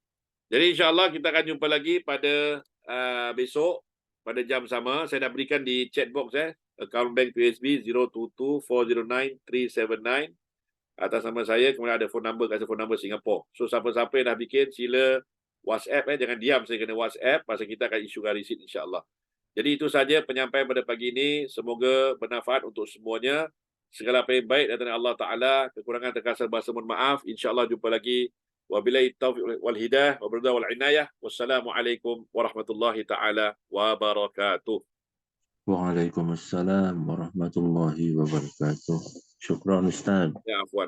Jadi insya-Allah kita akan jumpa lagi pada besok pada jam sama. Saya dah berikan di chat box account bank PSB 0224099379 atas nama saya, kemudian ada phone number, kasih phone number Singapore. So siapa-siapa yang dah bikin sila WhatsApp jangan diam, saya kena WhatsApp pasal kita akan isukan resit insya-Allah. Jadi itu saja penyampaian pada pagi ini, semoga bermanfaat untuk semuanya. Segala apa yang baik dari Allah Taala, kekurangan terkasar bahasa mohon maaf. Insya-Allah jumpa lagi. Wabillahi taufiq wal hidayah wa biridha wal inayah. Wassalamualaikum warahmatullahi taala wabarakatuh. Waalaikumsalam warahmatullahi wabarakatuh. Syukran Ustaz. Ya, afwan.